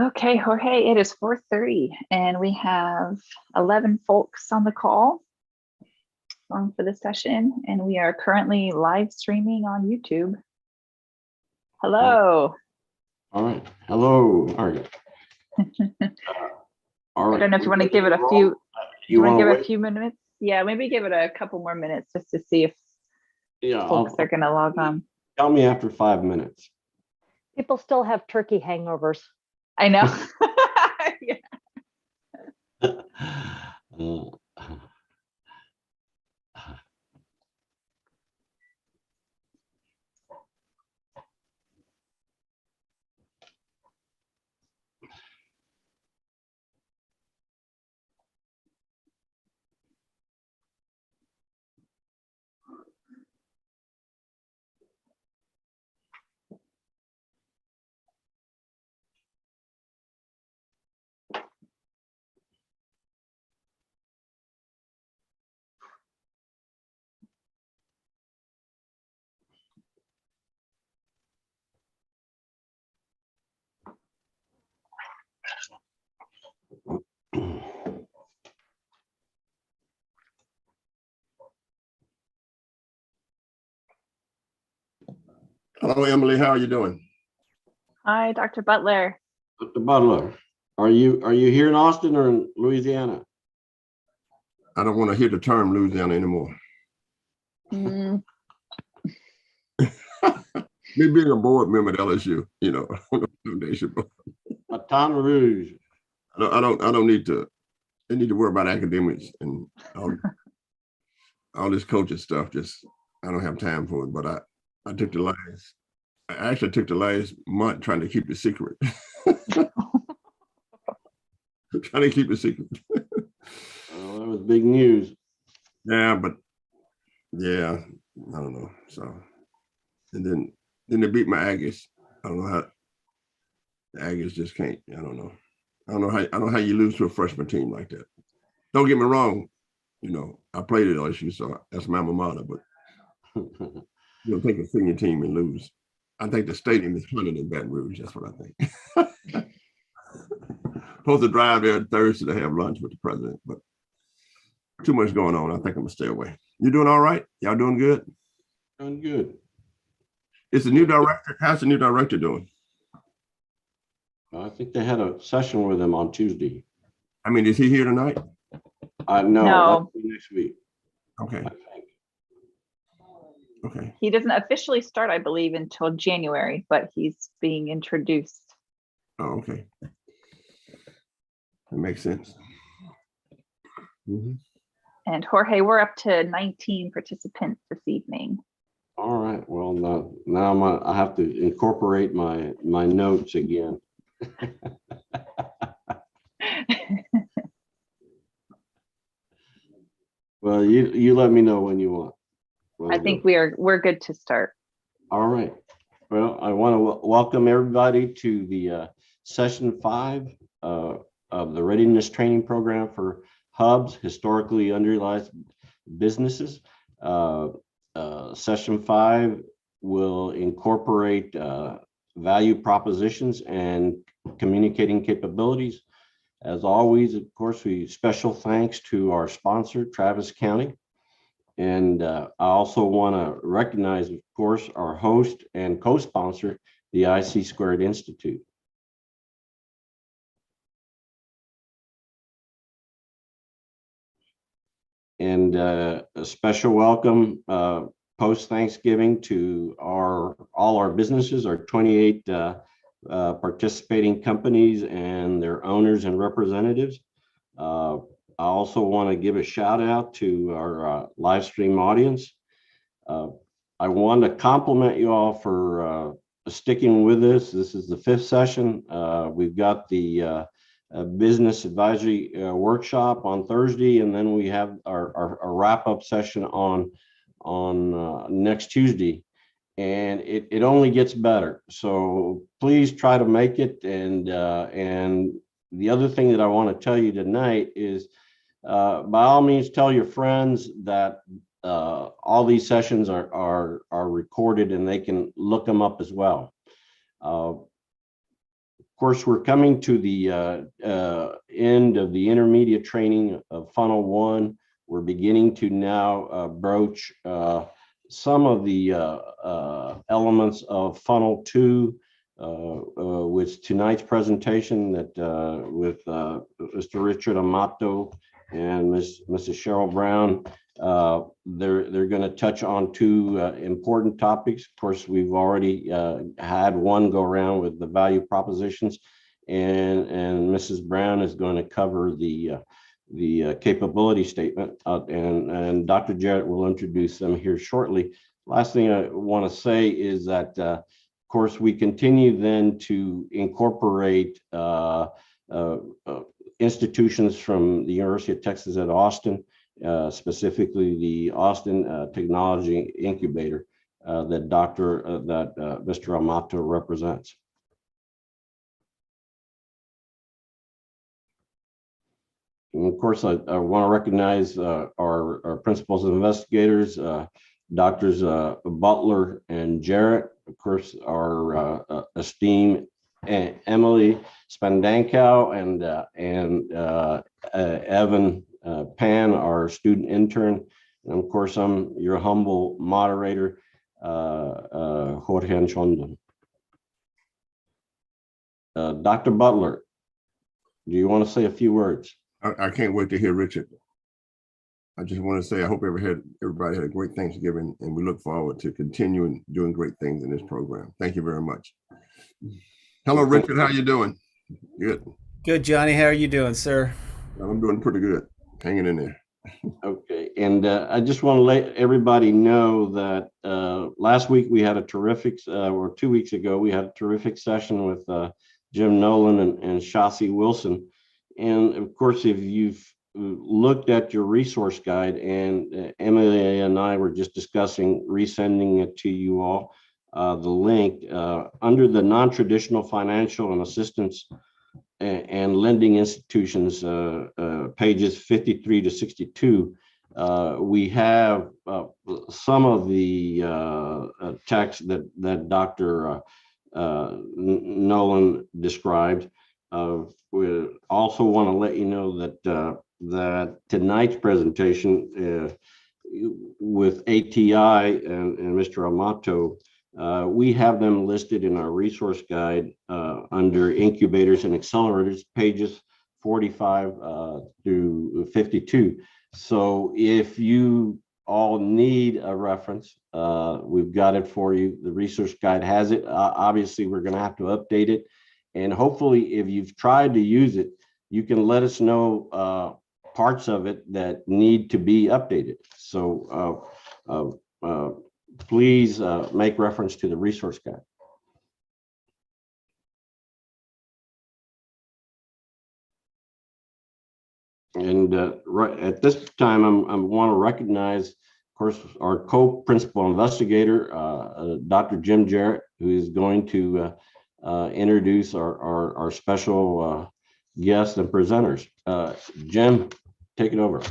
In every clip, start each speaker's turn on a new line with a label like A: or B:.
A: Okay, Jorge, it is 4:30 and we have 11 folks on the call for this session, and we are currently live streaming on YouTube. Hello.
B: All right. Hello. All right.
A: I don't know if you want to give it a few. You want to give it a few minutes? Yeah, maybe give it a couple more minutes just to see if folks are going to log on.
B: Tell me after 5 minutes.
C: People still have turkey hangovers.
A: I know. Yeah.
D: Hello, Emily. How are you doing?
A: Hi, Dr. Butler.
B: Dr. Butler, are you here in Austin or in Louisiana?
D: I don't want to hear the term Louisiana anymore.
A: Mm.
D: Me being a board member at LSU, you know, foundation.
B: Baton Rouge.
D: I don't need to. They need to worry about academics and all this coaching stuff. Just I don't have time for it. But I took the last. I actually took the last month trying to keep it secret. Trying to keep it secret.
B: Well, that was big news.
D: Yeah, but yeah, I don't know. So, and then they beat my Aggies. I don't know how the Aggies just can't. I don't know. I don't know how you lose to a freshman team like that. Don't get me wrong. You know, I played at LSU, so that's my alma mater. But you don't take a senior team and lose. I think the stadium is hunted in Baton Rouge. That's what I think. Supposed to drive there Thursday to have lunch with the president, but too much going on. I think I'm gonna stay away. You doing all right? Y'all doing good?
B: Doing good.
D: It's the new director. How's the new director doing?
B: I think they had a session with him on Tuesday.
D: I mean, is he here tonight?
B: No,
A: No.
B: that'll be next week.
D: Okay.
B: I think.
D: Okay.
A: He doesn't officially start, I believe, until January, but he's being introduced.
D: Oh, okay. That makes sense. Mm-hmm.
A: And Jorge, we're up to 19 participants this evening.
B: All right. Well, now I have to incorporate my notes again. Well, you let me know when you want.
A: I think we're good to start.
B: All right. Well, I want to welcome everybody to the session 5 of the readiness training program for hubs, historically underutilized businesses. Session 5 will incorporate value propositions and communicating capabilities. As always, of course, special thanks to our sponsor, Travis County. And I also want to recognize, of course, our host and co-sponsor, the IC Squared Institute. And a special welcome post-Thanksgiving to all our businesses, our 28 participating companies and their owners and representatives. I also want to give a shout out to our live stream audience. I want to compliment you all for sticking with us. This is the 5th session. We've got the business advisory workshop on Thursday, and then we have our wrap-up session on next Tuesday. And it only gets better. So please try to make it. And the other thing that I want to tell you tonight is, by all means, tell your friends that all these sessions are recorded and they can look them up as well. Of course, we're coming to the end of the intermediate training of Funnel 1. We're beginning to now broach some of the elements of Funnel 2 with tonight's presentation that with Mr. Richard Amato and Mrs. Cheryl Brown. They're going to touch on two important topics. Of course, we've already had one go around with the value propositions, and Mrs. Brown is going to cover the capability statement, and Dr. Jarrett will introduce them here shortly. Last thing I want to say is that, of course, we continue then to incorporate institutions from the University of Texas at Austin, specifically the Austin Technology Incubator that Mr. Amato represents. And of course, I want to recognize our principals and investigators, Doctors Butler and Jarrett, of course, our esteemed Emily Spandankow and Evan Pan, our student intern. And of course, I'm your humble moderator, Jorge Anchondo. Dr. Butler, do you want to say a few words?
D: I can't wait to hear Richard. I just want to say I hope everybody had a great Thanksgiving, and we look forward to continuing doing great things in this program. Thank you very much. Hello, Richard. How you doing? Good.
E: Good, Johnny. How are you doing, sir?
D: I'm doing pretty good. Hanging in there.
B: Okay, and I just want to let everybody know that last week we had a terrific, or 2 weeks ago, we had a terrific session with Jim Nolan and Shasi Wilson. And of course, if you've looked at your resource guide, and Emily and I were just discussing resending it to you all, the link under the non-traditional financial and assistance and lending institutions, pages 53 to 62, we have some of the text that Dr. Nolan described. We also want to let you know that tonight's presentation with ATI and Mr. Amato, we have them listed in our resource guide under incubators and accelerators, pages 45 through 52. So if you all need a reference, we've got it for you. The resource guide has it. Obviously, we're going to have to update it. And hopefully, if you've tried to use it, you can let us know parts of it that need to be updated. So please make reference to the resource guide. And right at this time, I want to recognize, of course, our co-principal investigator, Dr. Jim Jarrett, who is going to introduce our special guests and presenters. Jim, take it over.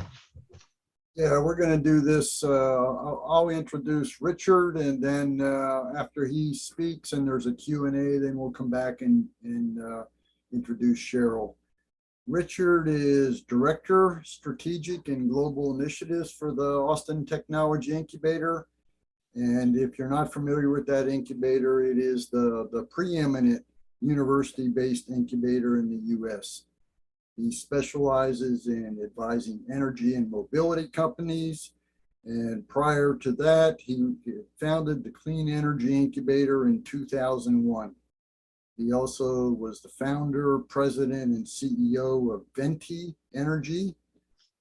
F: Yeah, we're going to do this. I'll introduce Richard, and then after he speaks and there's a Q&A, then we'll come back and introduce Cheryl. Richard is Director, Strategic and Global Initiatives for the Austin Technology Incubator. And if you're not familiar with that incubator, it is the preeminent university-based incubator in the U.S. He specializes in advising energy and mobility companies. And prior to that, he founded the Clean Energy Incubator in 2001. He also was the founder, president, and CEO of Venti Energy,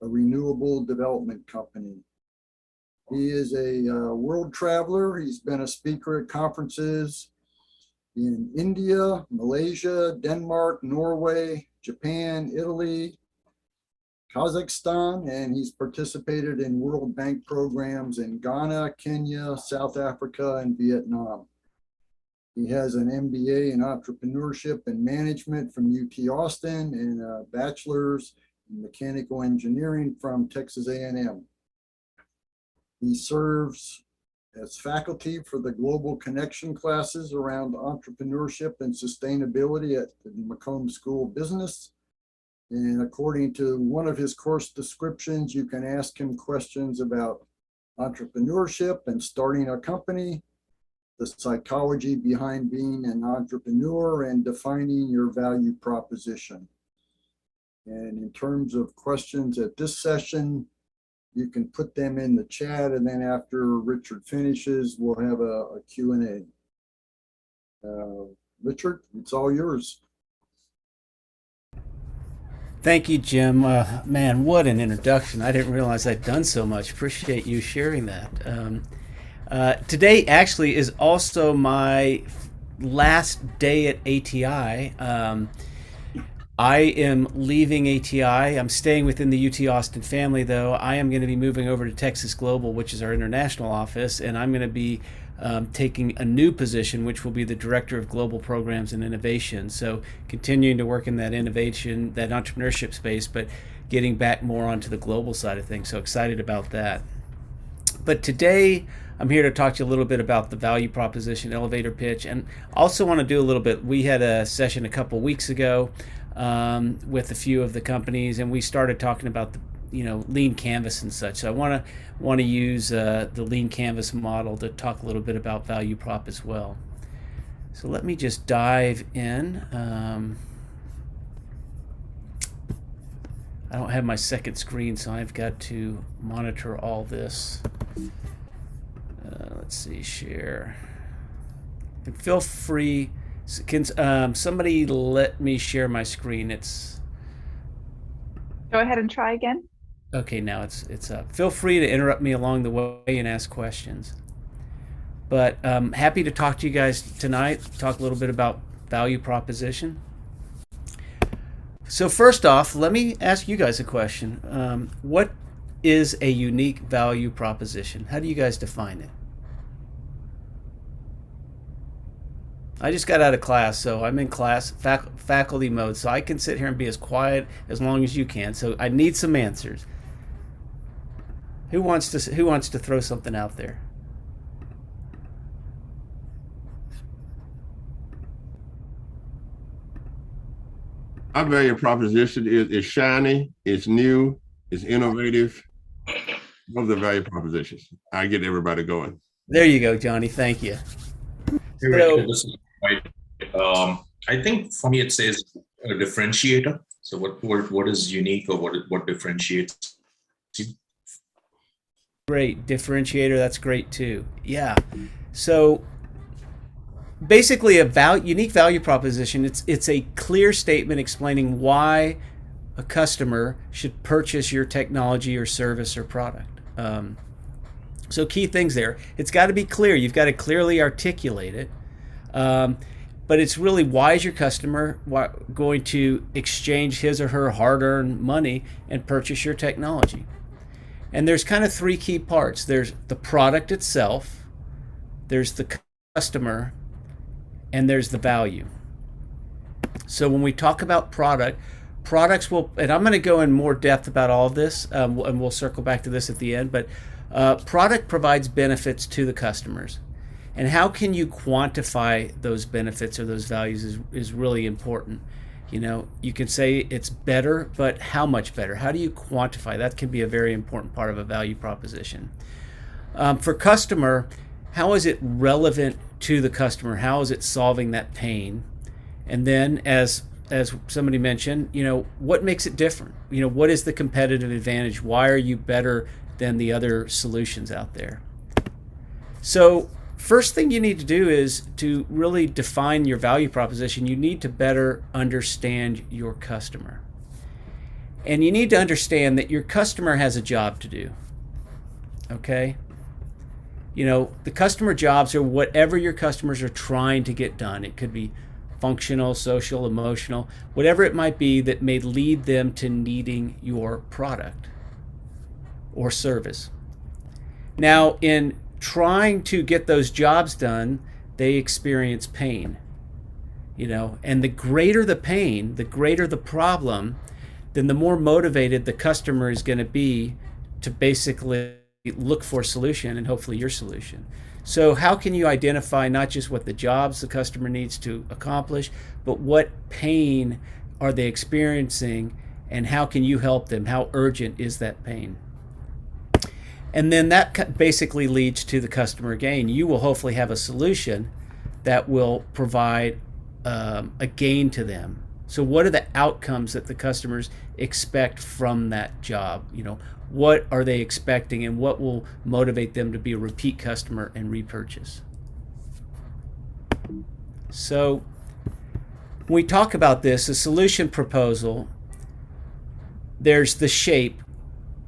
F: a renewable development company. He is a world traveler. He's been a speaker at conferences in India, Malaysia, Denmark, Norway, Japan, Italy, Kazakhstan, and he's participated in World Bank programs in Ghana, Kenya, South Africa, and Vietnam. He has an MBA in entrepreneurship and management from UT Austin and a bachelor's in mechanical engineering from Texas A&M. He serves as faculty for the Global Connection classes around entrepreneurship and sustainability at the Macomb School of Business. And according to one of his course descriptions, you can ask him questions about entrepreneurship and starting a company, the psychology behind being an entrepreneur, and defining your value proposition. And in terms of questions at this session, you can put them in the chat, and then after Richard finishes, we'll have a Q&A. Richard, it's all yours.
E: Thank you, Jim. Man, what an introduction. I didn't realize I'd done so much. Appreciate you sharing that. Today actually is also my last day at ATI. I am leaving ATI. I'm staying within the UT Austin family, though. I am going to be moving over to Texas Global, which is our international office, and I'm going to be taking a new position, which will be the Director of Global Programs and Innovation. So continuing to work in that innovation, that entrepreneurship space, but getting back more onto the global side of things. So excited about that. But today, I'm here to talk to you a little bit about the value proposition, elevator pitch, and also want to do a little bit. We had a session a couple weeks ago with a few of the companies, and we started talking about the lean canvas and such. So I want to use the lean canvas model to talk a little bit about value prop as well. So let me just dive in. I don't have my second screen, so I've got to monitor all this. Let's see, share. And feel free. Can somebody let me share my screen?
A: Go ahead and try again.
E: Okay, now it's up. Feel free to interrupt me along the way and ask questions. But happy to talk to you guys tonight. Talk a little bit about value proposition. So first off, let me ask you guys a question. What is a unique value proposition? How do you guys define it? I just got out of class, so I'm in class, faculty mode, so I can sit here and be as quiet as long as you can. So I need some answers. Who wants to throw something out there?
D: Our value proposition is shiny, it's new, it's innovative. Those are the value propositions. I get everybody going.
E: There you go, Johnny. Thank you.
G: Hey, Richard, this is right. I think for me it says a differentiator. So what is unique, or what differentiates you?
E: Great. Differentiator, that's great too. Yeah. So basically unique value proposition, it's a clear statement explaining why a customer should purchase your technology or service or product. So key things there. It's got to be clear. You've got to clearly articulate it. But it's really, why is your customer going to exchange his or her hard-earned money and purchase your technology? And there's kind of three key parts. There's the product itself, there's the customer, and there's the value. So when we talk about products will, and I'm going to go in more depth about all of this, and we'll circle back to this at the end, but product provides benefits to the customers. And how can you quantify those benefits or those values is really important. You can say it's better, but how much better? How do you quantify? That can be a very important part of a value proposition. For customer, how is it relevant to the customer? How is it solving that pain? And then as somebody mentioned, what makes it different? What is the competitive advantage? Why are you better than the other solutions out there? So first thing you need to do is to really define your value proposition. You need to better understand your customer. And you need to understand that your customer has a job to do. Okay? The customer jobs are whatever your customers are trying to get done. It could be functional, social, emotional, whatever it might be that may lead them to needing your product or service. Now, in trying to get those jobs done, they experience pain. And the greater the pain, the greater the problem, then the more motivated the customer is going to be to basically look for a solution, and hopefully your solution. So how can you identify not just what the jobs the customer needs to accomplish, but what pain are they experiencing, and how can you help them? How urgent is that pain? And then that basically leads to the customer gain. You will hopefully have a solution that will provide a gain to them. So what are the outcomes that the customers expect from that job? You know, what are they expecting, and what will motivate them to be a repeat customer and repurchase? So when we talk about this, a solution proposal, there's the shape,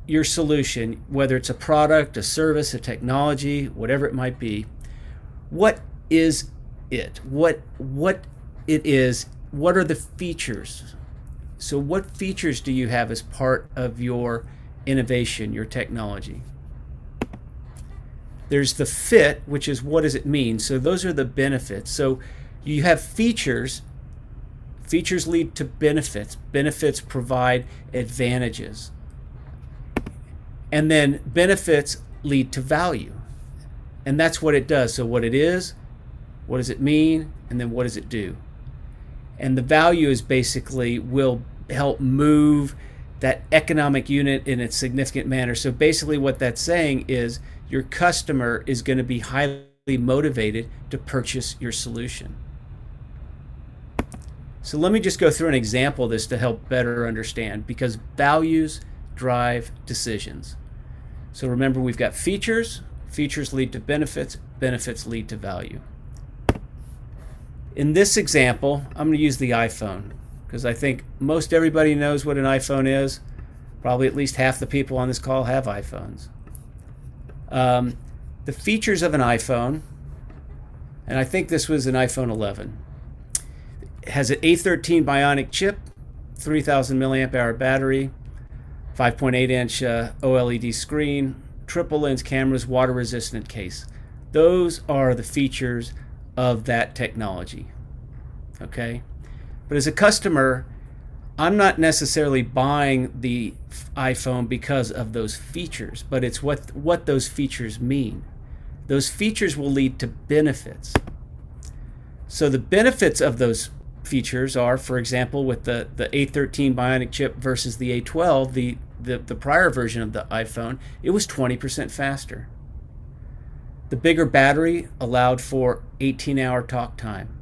E: your solution, whether it's a product, a service, a technology, whatever it might be. What is it? What it is? What are the features? So what features do you have as part of your innovation, your technology? There's the fit, which is what does it mean? So those are the benefits. So you have features. Features lead to benefits. Benefits provide advantages. And then benefits lead to value. And that's what it does. So what it is, what does it mean, and then what does it do? And the value is basically will help move that economic unit in a significant manner. So basically what that's saying is your customer is going to be highly motivated to purchase your solution. So let me just go through an example of this to help better understand, because values drive decisions. So remember, we've got features. Features lead to benefits. Benefits lead to value. In this example, I'm going to use the iPhone because I think most everybody knows what an iPhone is. Probably at least half the people on this call have iPhones. The features of an iPhone, and I think this was an iPhone 11. It has an A13 Bionic chip, 3,000 milliamp hour battery, 5.8 inch OLED screen, triple lens cameras, water resistant case. Those are the features of that technology. Okay? But as a customer, I'm not necessarily buying the iPhone because of those features, but it's what those features mean. Those features will lead to benefits. So the benefits of those features are, for example, with the A13 Bionic chip versus the A12, the prior version of the iPhone, it was 20% faster. The bigger battery allowed for 18-hour talk time.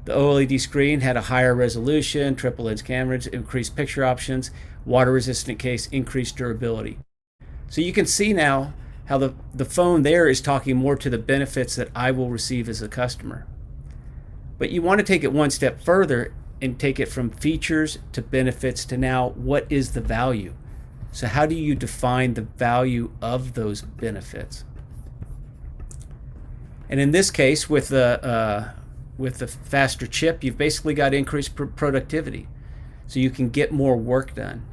E: The OLED screen had a higher resolution, triple lens cameras, increased picture options, water resistant case, increased durability. So you can see now how the phone there is talking more to the benefits that I will receive as a customer. But you want to take it one step further and take it from features to benefits to now what is the value? So how do you define the value of those benefits? And in this case, with the faster chip, you've basically got increased productivity. So you can get more work done.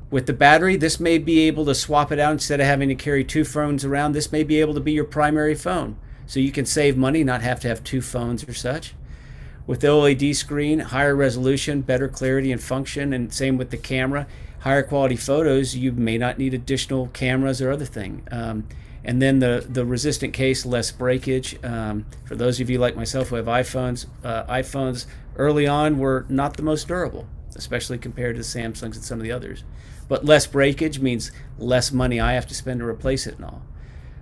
E: With the battery, this may be able to swap it out instead of having to carry two phones around. This may be able to be your primary phone. So you can save money, not have to have two phones or such. With the OLED screen, higher resolution, better clarity and function, and same with the camera. Higher quality photos, you may not need additional cameras or other thing. And then the resistant case, less breakage. For those of you like myself who have iPhones, iPhones early on were not the most durable, especially compared to Samsungs and some of the others. But less breakage means less money I have to spend to replace it and all.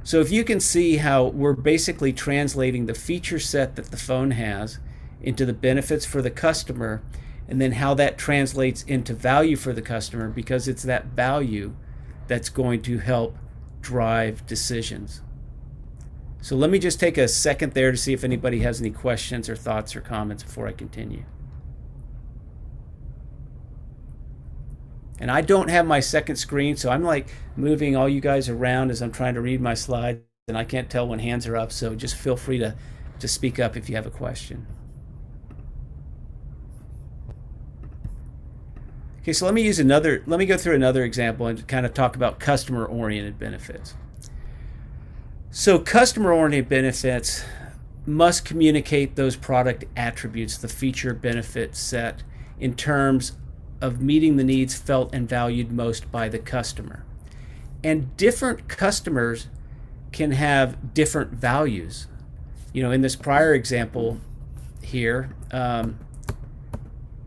E: So if you can see how we're basically translating the feature set that the phone has into the benefits for the customer, and then how that translates into value for the customer, because it's that value that's going to help drive decisions. So let me just take a second there to see if anybody has any questions or thoughts or comments before I continue. And I don't have my second screen, so I'm like moving all you guys around as I'm trying to read my slides, and I can't tell when hands are up, so just feel free to speak up if you have a question. Okay, so let me go through another example and kind of talk about customer-oriented benefits. So customer-oriented benefits must communicate those product attributes, the feature benefit set, in terms of meeting the needs felt and valued most by the customer. And different customers can have different values. In this prior example here,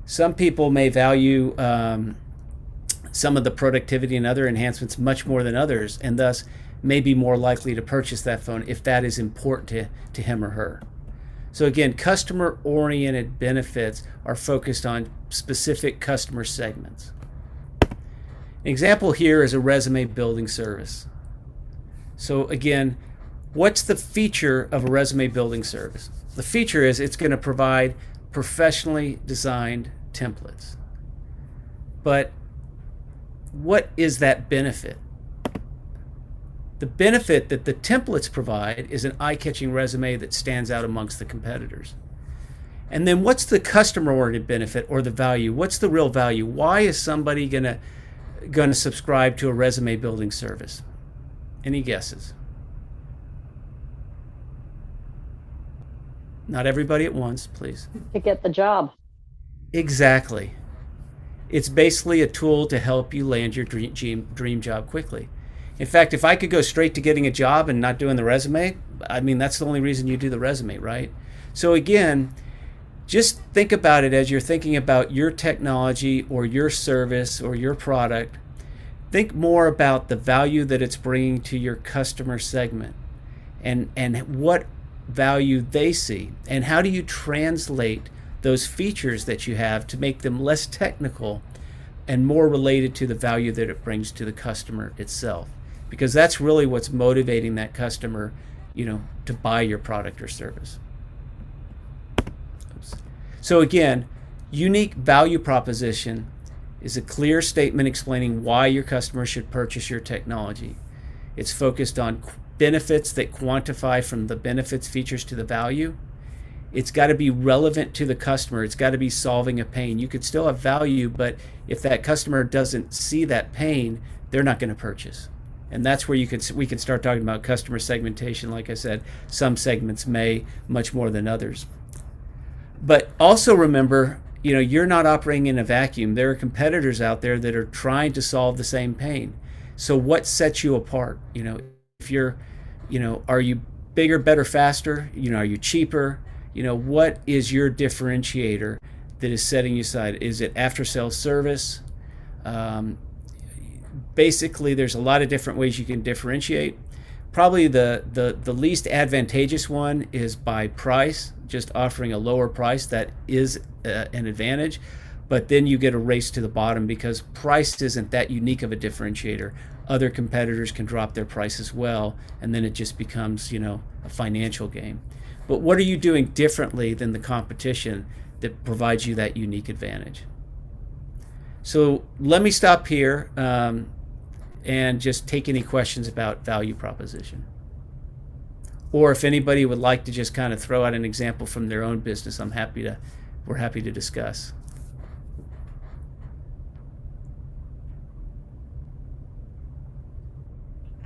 E: some people may value some of the productivity and other enhancements much more than others, and thus may be more likely to purchase that phone if that is important to him or her. So again, customer-oriented benefits are focused on specific customer segments. An example here is a resume building service. So again, what's the feature of a resume building service? The feature is it's going to provide professionally designed templates. But what is that benefit? The benefit that the templates provide is an eye-catching resume that stands out amongst the competitors. And then what's the customer-oriented benefit or the value? What's the real value? Why is somebody gonna subscribe to a resume building service? Any guesses? Not everybody at once, please.
C: To get the job.
E: Exactly. It's basically a tool to help you land your dream job quickly. In fact, if I could go straight to getting a job and not doing the resume, I mean, that's the only reason you do the resume, right? So again, just think about it as you're thinking about your technology or your service or your product. Think more about the value that it's bringing to your customer segment and what value they see, and how do you translate those features that you have to make them less technical and more related to the value that it brings to the customer itself, because that's really what's motivating that customer, to buy your product or service. Oops. So again, unique value proposition is a clear statement explaining why your customer should purchase your technology. It's focused on benefits that quantify from the benefits features to the value. It's got to be relevant to the customer. It's got to be solving a pain. You could still have value, but if that customer doesn't see that pain, they're not going to purchase. And that's where we can start talking about customer segmentation. Like I said, some segments may much more than others. But also remember, you're not operating in a vacuum. There are competitors out there that are trying to solve the same pain. So what sets you apart? If you're, are you bigger, better, faster? Are you cheaper? What is your differentiator that is setting you aside? Is it after-sales service? Basically, there's a lot of different ways you can differentiate. Probably the least advantageous one is by price, just offering a lower price. That is an advantage. But then you get a race to the bottom because price isn't that unique of a differentiator. Other competitors can drop their price as well, and then it just becomes, a financial game. But what are you doing differently than the competition that provides you that unique advantage? So let me stop here and just take any questions about value proposition. Or if anybody would like to just kind of throw out an example from their own business, we're happy to discuss.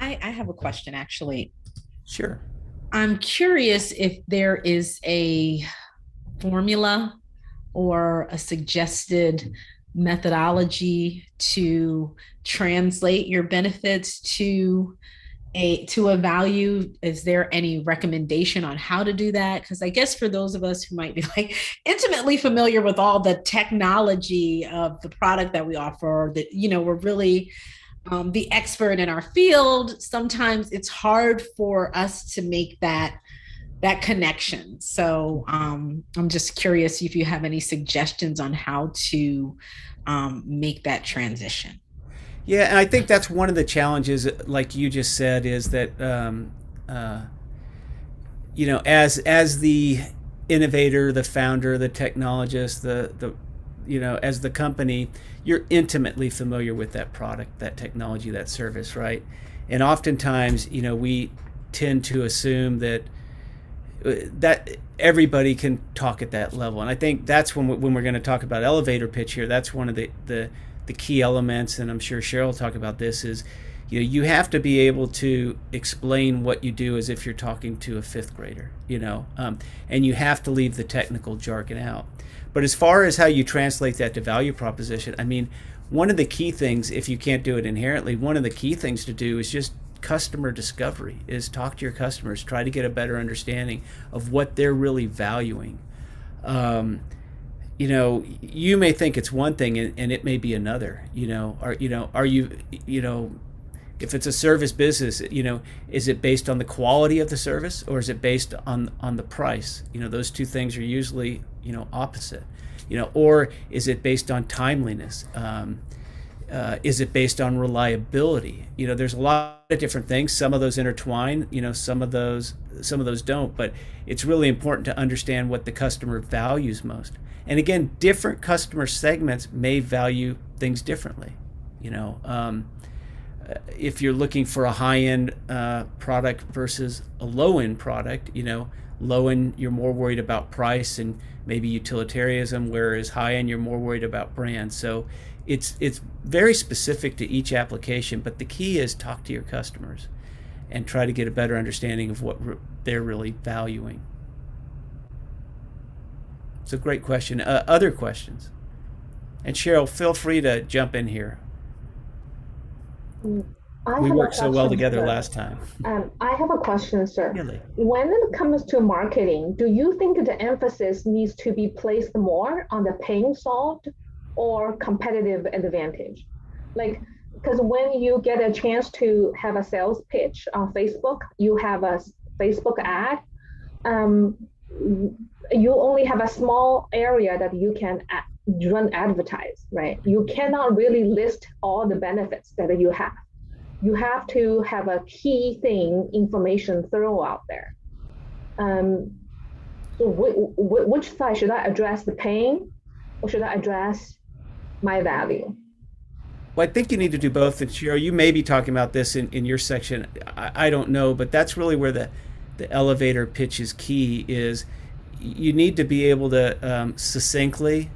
H: I have a question, actually.
E: Sure.
H: I'm curious if there is a formula or a suggested methodology to translate your benefits to a value. Is there any recommendation on how to do that? Because I guess for those of us who might be intimately familiar with all the technology of the product that we offer, that we're really the expert in our field, sometimes it's hard for us to make that connection. So I'm just curious if you have any suggestions on how to make that transition.
E: Yeah, and I think that's one of the challenges, like you just said, is that as the innovator, the founder, the technologist, as the company, you're intimately familiar with that product, that technology, that service, right? And oftentimes, we tend to assume that everybody can talk at that level. And I think that's when we're going to talk about elevator pitch here, that's one of the key elements, and I'm sure Cheryl will talk about this, is you have to be able to explain what you do as if you're talking to a fifth grader, and you have to leave the technical jargon out. But as far as how you translate that to value proposition, I mean, one of the key things, if you can't do it inherently, one of the key things to do is just customer discovery, is talk to your customers, try to get a better understanding of what they're really valuing. You know, you may think it's one thing and it may be another. Are you if it's a service business, is it based on the quality of the service, or is it based on the price? Those two things are usually, opposite. Or is it based on timeliness? Is it based on reliability? There's a lot of different things. Some of those intertwine, some of those don't, but it's really important to understand what the customer values most. And again, different customer segments may value things differently. If you're looking for a high-end product versus a low-end product, low-end, you're more worried about price and maybe utilitarianism, whereas high-end, you're more worried about brand. So it's very specific to each application, but the key is talk to your customers and try to get a better understanding of what they're really valuing. It's a great question. Other questions? And Cheryl, feel free to jump in here. We worked so well together last time.
I: I have a question, sir.
E: Really?
I: When it comes to marketing, do you think the emphasis needs to be placed more on the pain solved or competitive advantage? Because when you get a chance to have a sales pitch on Facebook, you have a Facebook ad, you only have a small area that you can run advertise, right? You cannot really list all the benefits that you have. You have to have a key thing, information throw out there. So which side should I address, the pain, or should I address my value?
E: Well, I think you need to do both. And Cheryl, you may be talking about this in your section. I don't know, but that's really where the elevator pitch is key. Is you need to be able to succinctly,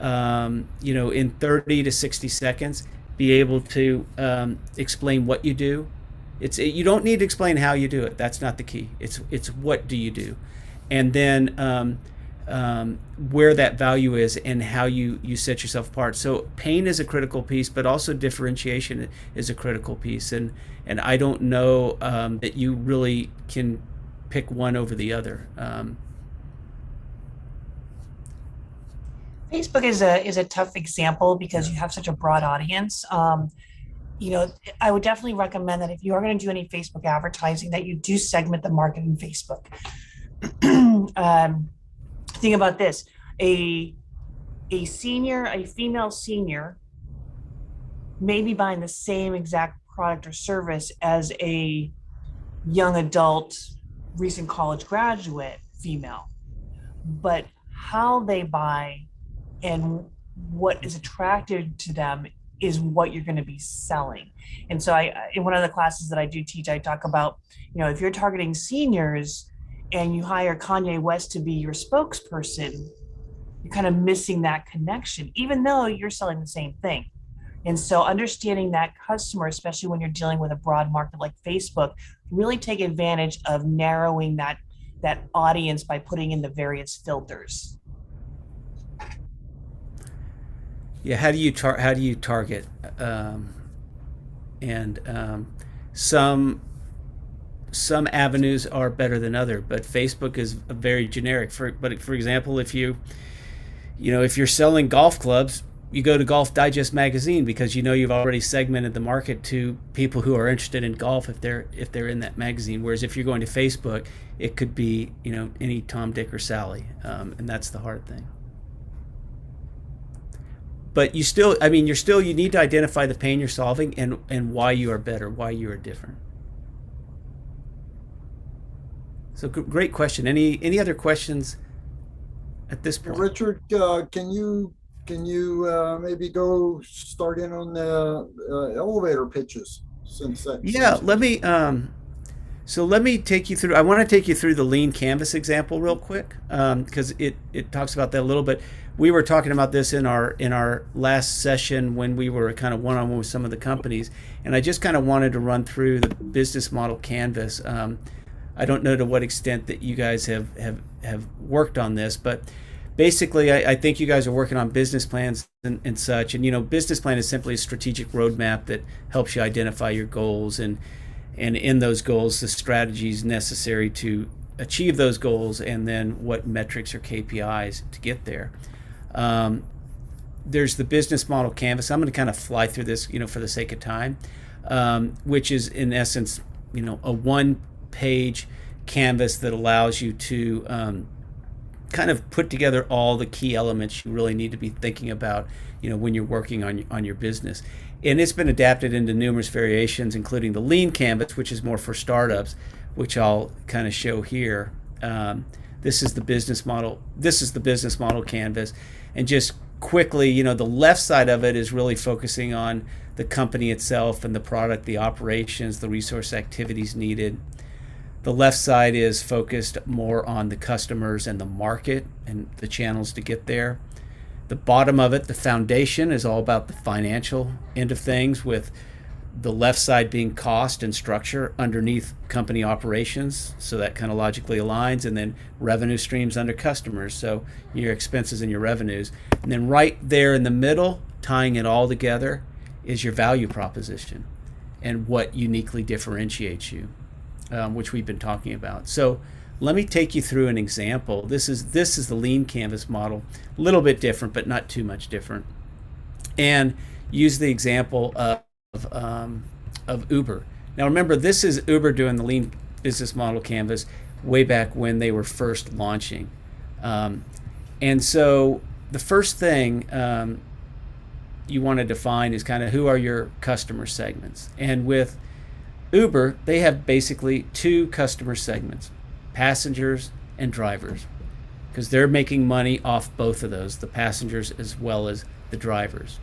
E: in 30 to 60 seconds, be able to explain what you do. You don't need to explain how you do it. That's not the key. It's what do you do, and then where that value is and how you set yourself apart. So pain is a critical piece, but also differentiation is a critical piece. And I don't know that you really can pick one over the other.
J: Facebook is a tough example because you have such a broad audience. I would definitely recommend that if you are going to do any Facebook advertising, that you do segment the market in Facebook. Think about this: a female senior may be buying the same exact product or service as a young adult, recent college graduate female, but how they buy and what is attractive to them is what you're going to be selling. And so in one of the classes that I do teach, I talk about, if you're targeting seniors and you hire Kanye West to be your spokesperson, you're kind of missing that connection, even though you're selling the same thing. And so understanding that customer, especially when you're dealing with a broad market like Facebook, really take advantage of narrowing that audience by putting in the various filters.
E: Yeah, how do you target? Some avenues are better than other, but Facebook is very generic. For example, if you're selling golf clubs, you go to Golf Digest magazine because you've already segmented the market to people who are interested in golf if they're in that magazine. Whereas if you're going to Facebook, it could be any Tom, Dick, or Sally, and that's the hard thing. But you need to identify the pain you're solving and why you are better, why you are different. So great question. Any other questions at this point?
F: Richard, can you maybe go start in on the elevator pitches since that?
E: Yeah, let me take you through. I want to take you through the lean canvas example real quick because it talks about that a little bit. We were talking about this in our last session when we were kind of one-on-one with some of the companies, and I just kind of wanted to run through the business model canvas. I don't know to what extent that you guys have worked on this, but basically, I think you guys are working on business plans and such. And, business plan is simply a strategic roadmap that helps you identify your goals and in those goals, the strategies necessary to achieve those goals, and then what metrics or KPIs to get there. There's the business model canvas. I'm going to kind of fly through this, for the sake of time, which is in essence, a one-page canvas that allows you to kind of put together all the key elements you really need to be thinking about, when you're working on your business. And it's been adapted into numerous variations, including the lean canvas, which is more for startups, which I'll kind of show here. This is the business model. This is the business model canvas. And just quickly, the left side of it is really focusing on the company itself and the product, the operations, the resource activities needed. The left side is focused more on the customers and the market and the channels to get there. The bottom of it, the foundation, is all about the financial end of things, with the left side being cost and structure underneath company operations. So that kind of logically aligns. And then revenue streams under customers. So your expenses and your revenues. And then right there in the middle, tying it all together, is your value proposition and what uniquely differentiates you, which we've been talking about. So let me take you through an example. This is the lean canvas model, a little bit different, but not too much different. And use the example of Uber. Now remember, this is Uber doing the lean business model canvas way back when they were first launching. And so the first thing you want to define is kind of who are your customer segments. And with Uber, they have basically two customer segments, passengers and drivers, because they're making money off both of those, the passengers as well as the drivers.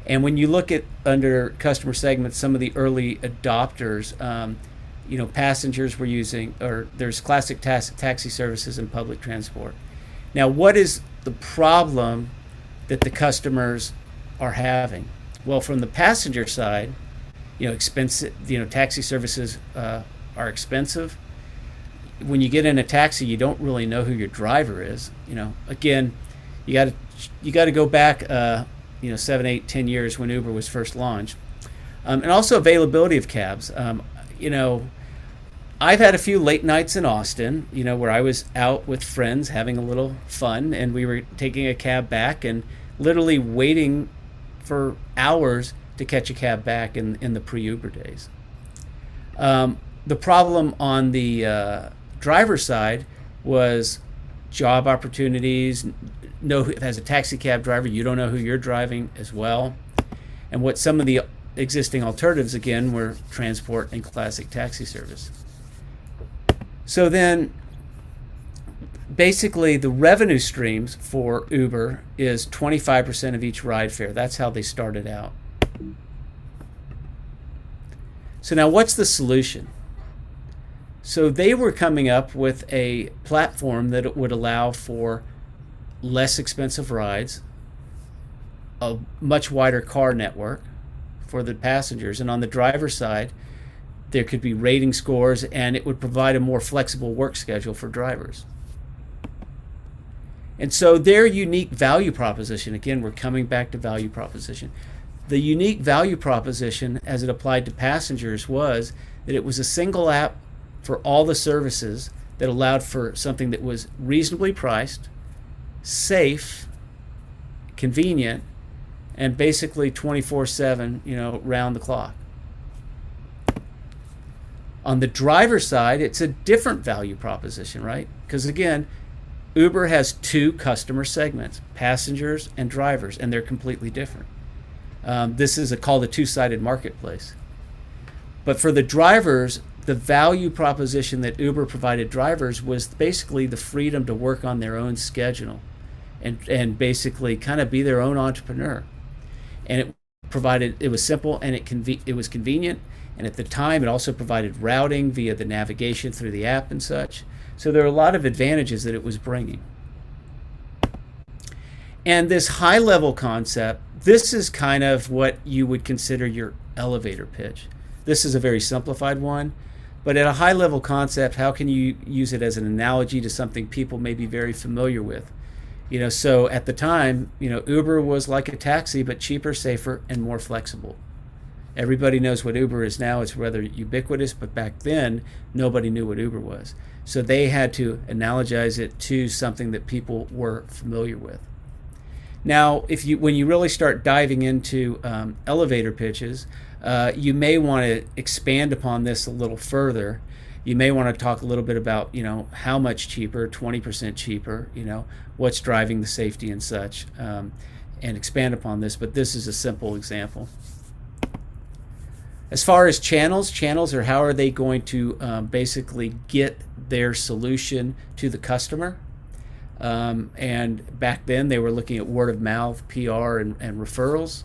E: And when you look at under customer segments, some of the early adopters, passengers were using, or there's classic taxi services and public transport. Now, what is the problem that the customers are having? Well, from the passenger side, expensive, taxi services are expensive. When you get in a taxi, you don't really know who your driver is. Again, you got to go back 7, 8, 10 years when Uber was first launched. And also availability of cabs. I've had a few late nights in Austin, where I was out with friends having a little fun, and we were taking a cab back and literally waiting for hours to catch a cab back in the pre-Uber days. The problem on the driver side was job opportunities. As a taxi cab driver, you don't know who you're driving as well. And what some of the existing alternatives, again, were transport and classic taxi service. So then basically the revenue streams for Uber is 25% of each ride fare. That's how they started out. So now what's the solution? So they were coming up with a platform that would allow for less expensive rides, a much wider car network for the passengers, and on the driver's side, there could be rating scores, and it would provide a more flexible work schedule for drivers. And so their unique value proposition, again, we're coming back to value proposition. The unique value proposition as it applied to passengers was that it was a single app for all the services that allowed for something that was reasonably priced, safe, convenient, and basically 24/7, round the clock. On the driver side, it's a different value proposition, right? Because again, Uber has two customer segments, passengers and drivers, and they're completely different. This is called a two-sided marketplace. But for the drivers, the value proposition that Uber provided drivers was basically the freedom to work on their own schedule and basically kind of be their own entrepreneur. And it was simple and it was convenient. And at the time, it also provided routing via the navigation through the app and such. So there are a lot of advantages that it was bringing. And this high-level concept, this is kind of what you would consider your elevator pitch. This is a very simplified one, but at a high-level concept, how can you use it as an analogy to something people may be very familiar with? So at the time, Uber was like a taxi, but cheaper, safer, and more flexible. Everybody knows what Uber is now. It's rather ubiquitous, but back then, nobody knew what Uber was. So they had to analogize it to something that people were familiar with. Now, when you really start diving into elevator pitches, you may want to expand upon this a little further. You may want to talk a little bit about, how much cheaper, 20% cheaper, what's driving the safety and such, and expand upon this. But this is a simple example. As far as channels are how are they going to basically get their solution to the customer. And back then they were looking at word of mouth, PR, and referrals.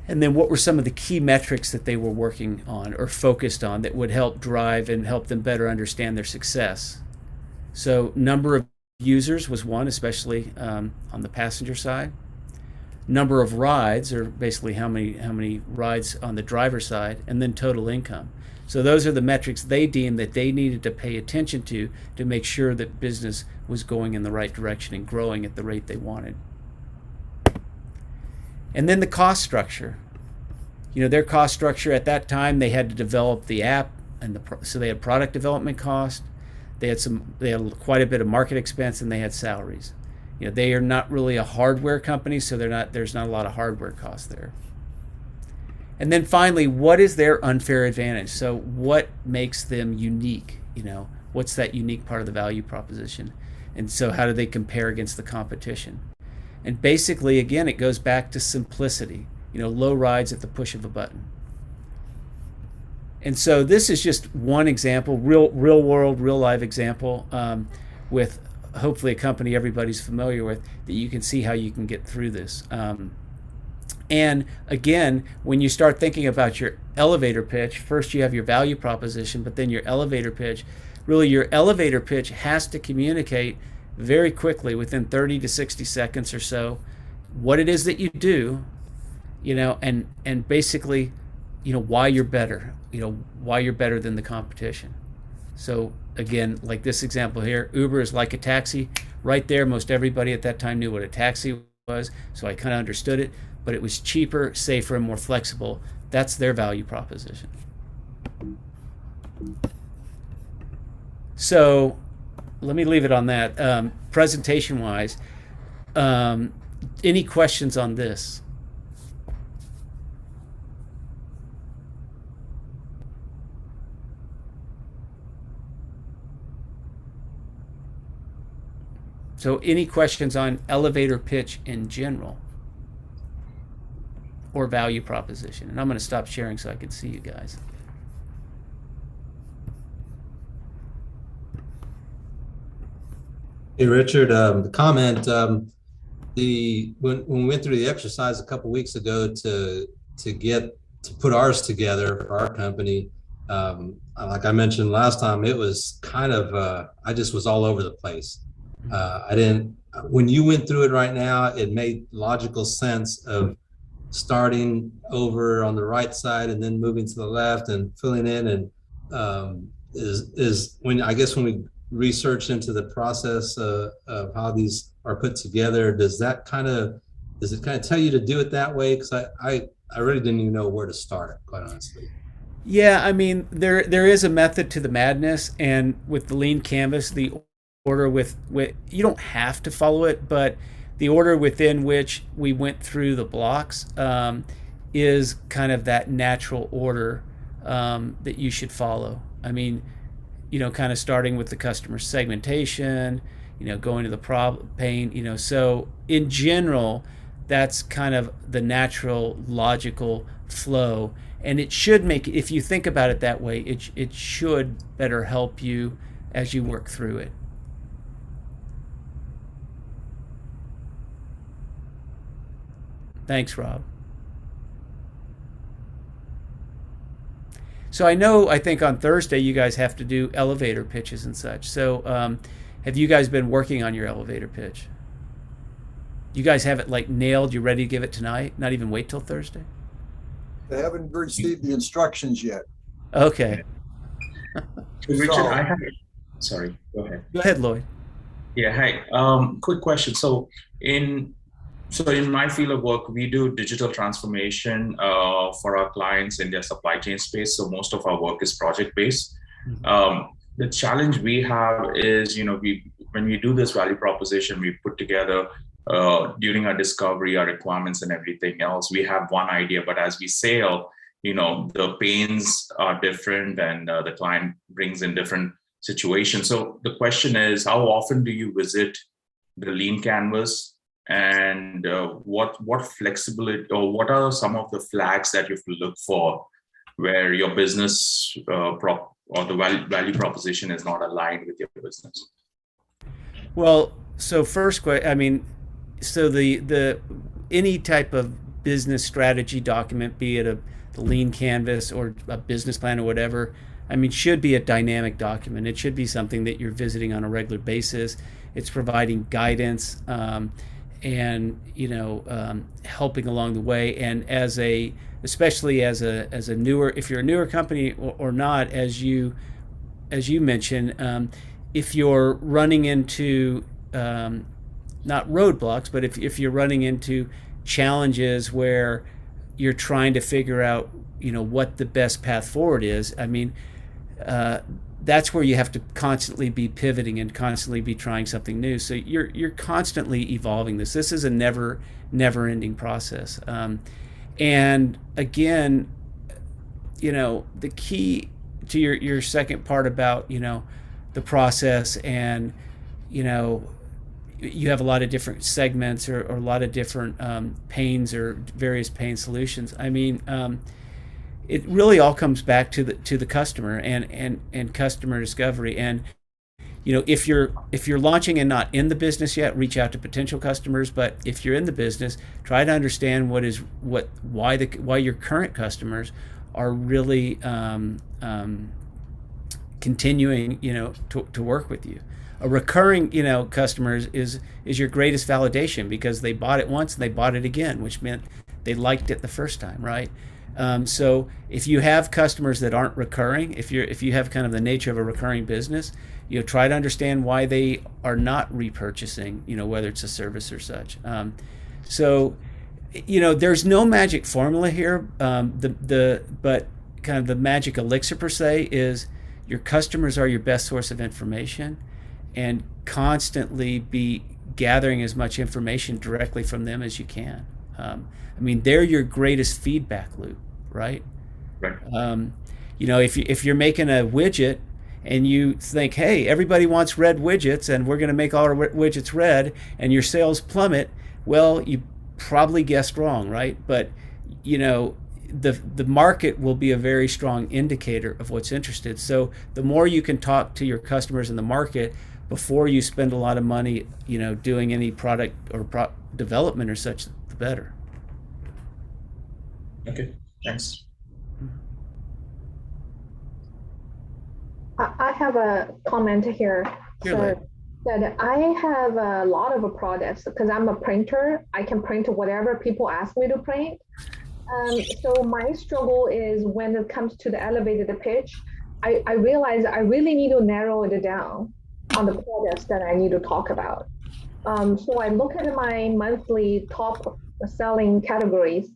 E: And then what were some of the key metrics that they were working on or focused on that would help drive and help them better understand their success? So number of users was one, especially on the passenger side. Number of rides, or basically how many rides on the driver's side, and then total income. So those are the metrics they deemed that they needed to pay attention to make sure that business was going in the right direction and growing at the rate they wanted. And then the cost structure. Their cost structure at that time, they had to develop the app, and so they had product development cost. They had quite a bit of market expense, and they had salaries. They are not really a hardware company, so there's not a lot of hardware costs there. And then finally, what is their unfair advantage? So what makes them unique? What's that unique part of the value proposition? And so how do they compare against the competition? And basically, again, it goes back to simplicity. Low rides at the push of a button. And so this is just one example, real world, real live example with hopefully a company everybody's familiar with, that you can see how you can get through this. And again, when you start thinking about your elevator pitch, first you have your value proposition, but then your elevator pitch. Really, your elevator pitch has to communicate very quickly, within 30 to 60 seconds or so, what it is that you do, and basically, why you're better, why you're better than the competition. So again, like this example here, Uber is like a taxi. Right there, most everybody at that time knew what a taxi was, so I kind of understood it, but it was cheaper, safer, and more flexible. That's their value proposition. So let me leave it on that. Presentation-wise, any questions on this? So any questions on elevator pitch in general or value proposition? And I'm going to stop sharing so I can see you guys.
K: Hey, Richard, the comment, when we went through the exercise a couple weeks ago to put ours together for our company, like I mentioned last time, it was kind of, I just was all over the place. When you went through it right now, it made logical sense of starting over on the right side and then moving to the left and filling in, and when we research into the process of how these are put together, does it kind of tell you to do it that way? Because I really didn't even know where to start, quite honestly.
E: Yeah, I mean, there is a method to the madness, and with the lean canvas, the order with you don't have to follow it, but the order within which we went through the blocks is kind of that natural order that you should follow. I mean, kind of starting with the customer segmentation, going to the problem pain, so in general, that's kind of the natural logical flow, and it should make, if you think about it that way, it should better help you as you work through it. Thanks, Rob. So I think on Thursday you guys have to do elevator pitches and such. So have you guys been working on your elevator pitch? You guys have it like nailed? You ready to give it tonight? Not even wait till Thursday?
F: They haven't received the instructions yet.
E: Okay.
G: Richard, sorry, go ahead.
E: Go ahead, Lloyd.
G: Yeah, hi. Quick question. In my field of work, we do digital transformation for our clients in their supply chain space. So most of our work is project based. The challenge we have is, when we do this value proposition, we put together during our discovery, our requirements and everything else. We have one idea, but as we sail, the pains are different, and the client brings in different situations. So the question is, how often do you visit the lean canvas, and what flexibility, or what are some of the flags that you have to look for where your business or the value proposition is not aligned with your business?
E: Well, so first question, I mean, so the any type of business strategy document, be it the lean canvas or a business plan or whatever, I mean, should be a dynamic document. It should be something that you're visiting on a regular basis. It's providing guidance, and helping along the way. And especially as a newer, if you're a newer company or not, as you mentioned, if you're running into not roadblocks, but if you're running into challenges where you're trying to figure out what the best path forward is, I mean, that's where you have to constantly be pivoting and constantly be trying something new. So you're constantly evolving this. This is a never ending process. And again, the key to your second part about the process, and you have a lot of different segments or a lot of different pains or various pain solutions. I mean, it really all comes back to the customer and customer discovery. And if you're launching and not in the business yet, reach out to potential customers. But if you're in the business, try to understand why your current customers are really continuing to work with you. A recurring customer is your greatest validation, because they bought it once and they bought it again, which meant they liked it the first time, right? So if you have customers that aren't recurring, if you have kind of the nature of a recurring business, try to understand why they are not repurchasing, whether it's a service or such. So there's no magic formula here. But kind of the magic elixir per se is your customers are your best source of information, and constantly be gathering as much information directly from them as you can. I mean, they're your greatest feedback loop, right?
G: Right.
E: If you're making a widget and you think, hey, everybody wants red widgets and we're going to make all our widgets red, and your sales plummet, well, you probably guessed wrong, right? But the market will be a very strong indicator of what's interested. So the more you can talk to your customers in the market before you spend a lot of money, doing any product or development or such, the better.
G: Okay, thanks.
I: I have a comment here. So that I have a lot of products, because I'm a printer. I can print whatever people ask me to print. So my struggle is when it comes to the elevated pitch, I realize I really need to narrow it down on the products that I need to talk about. So I look at my monthly top selling categories.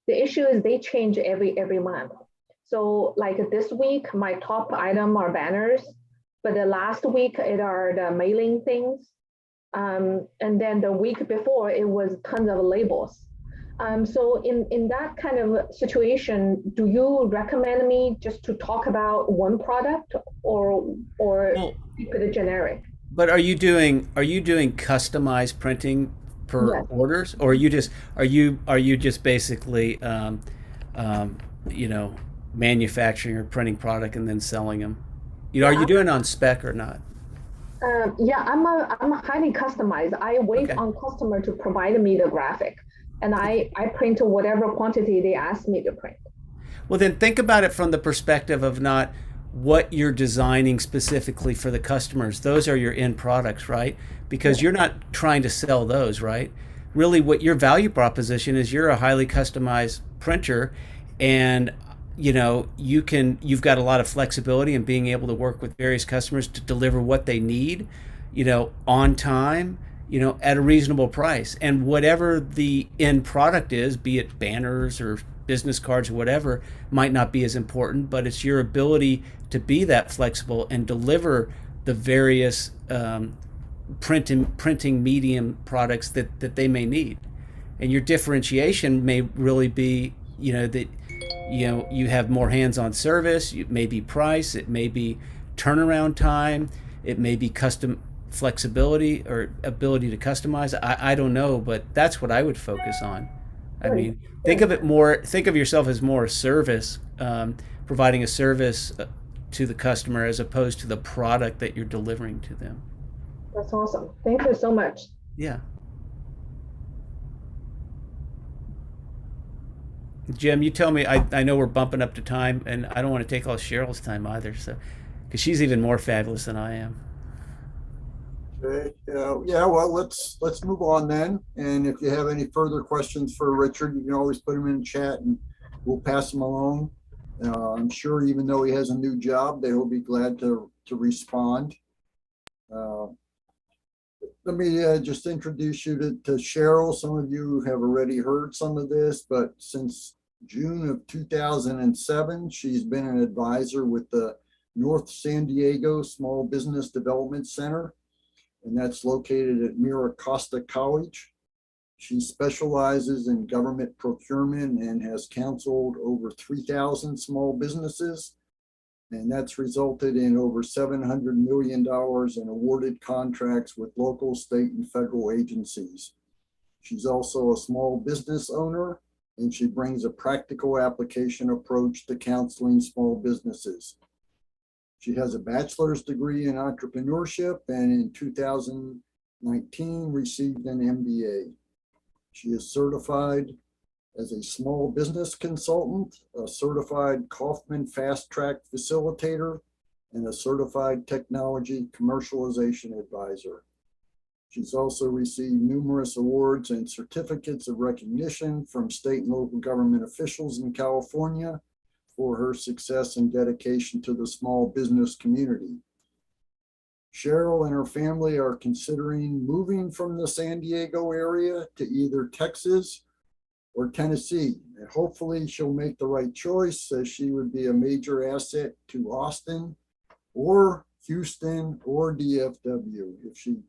I: The issue is they change every month. So like this week, my top item are banners, but the last week it are the mailing things. And then the week before it was tons of labels. So in that kind of situation, do you recommend me just to talk about one product or keep it generic?
E: But are you doing customized printing per
I: Yes.
E: orders, or are you just basically manufacturing or printing product and then selling them? Are you doing it on spec or not?
I: Yeah, I'm highly customized. I wait on customer to provide me the graphic, and I print whatever quantity they ask me to print.
E: Well, then think about it from the perspective of not what you're designing specifically for the customers. Those are your end products, right? Because you're not trying to sell those, right? Really, what your value proposition is, you're a highly customized printer, and you've got a lot of flexibility in being able to work with various customers to deliver what they need, on time, at a reasonable price. And whatever the end product is, be it banners or business cards or whatever, might not be as important, but it's your ability to be that flexible and deliver the various printing medium products that they may need. And your differentiation may really be, that you have more hands-on service. It may be price, it may be turnaround time, it may be custom flexibility or ability to customize. I don't know, but that's what I would focus on. I mean, think of yourself as more a service, providing a service to the customer as opposed to the product that you're delivering to them.
I: That's awesome. Thank you so much.
E: Yeah. Jim, you tell me, I know we're bumping up to time, and I don't want to take all Cheryl's time either, so, because she's even more fabulous than I am.
F: Okay, yeah, well, let's move on then. And if you have any further questions for Richard, you can always put them in the chat and we'll pass them along. I'm sure even though he has a new job, they will be glad to respond. Let me just introduce you to Cheryl. Some of you have already heard some of this, but since June of 2007, she's been an advisor with the North San Diego Small Business Development Center, and that's located at MiraCosta College. She specializes in government procurement and has counseled over 3,000 small businesses. And that's resulted in over $700 million in awarded contracts with local, state, and federal agencies. She's also a small business owner, and she brings a practical application approach to counseling small businesses. She has a bachelor's degree in entrepreneurship and in 2019 received an MBA. She is certified as a small business consultant, a certified Kaufman Fast Track facilitator, and a certified technology commercialization advisor. She's also received numerous awards and certificates of recognition from state and local government officials in California for her success and dedication to the small business community. Cheryl and her family are considering moving from the San Diego area to either Texas or Tennessee. And hopefully she'll make the right choice, as she would be a major asset to Austin or Houston or DFW if she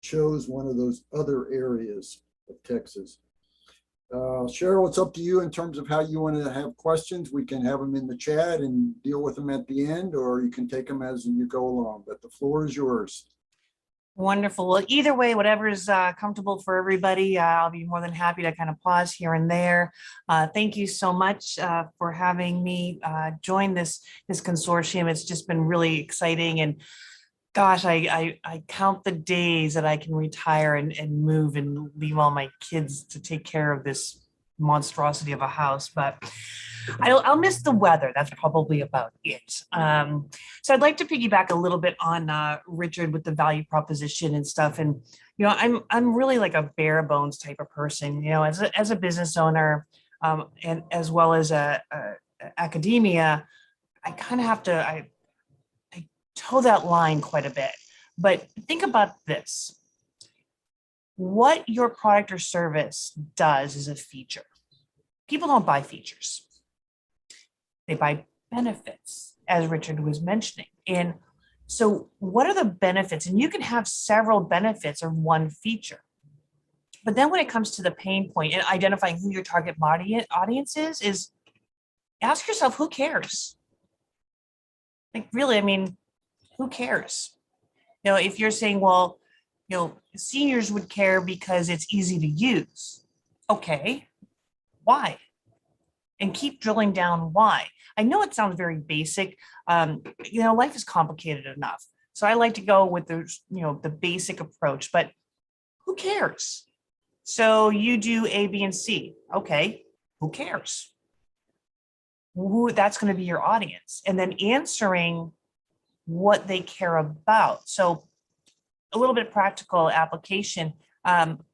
F: chose one of those other areas of Texas. Cheryl, it's up to you in terms of how you want to have questions. We can have them in the chat and deal with them at the end, or you can take them as you go along, but the floor is yours.
J: Wonderful. Well, either way, whatever is comfortable for everybody, I'll be more than happy to kind of pause here and there. Thank you so much for having me join this consortium. It's just been really exciting, and gosh, I count the days that I can retire and move and leave all my kids to take care of this monstrosity of a house, but I'll miss the weather. That's probably about it. So I'd like to piggyback a little bit on Richard with the value proposition and stuff. And, I'm really like a bare bones type of person, as a business owner, and as well as academia, I kind of have to, I toe that line quite a bit. But think about this. What your product or service does is a feature. People don't buy features. They buy benefits, as Richard was mentioning. And so what are the benefits? And you can have several benefits of one feature. But then when it comes to the pain point and identifying who your target audience is ask yourself, who cares? Like, really, I mean, who cares? If you're saying, well, seniors would care because it's easy to use. Okay, why? And keep drilling down why. I know it sounds very basic. Life is complicated enough. So I like to go with the basic approach, but who cares? So you do A, B, and C. Okay, who cares? That's going to be your audience. And then answering what they care about. So a little bit of practical application.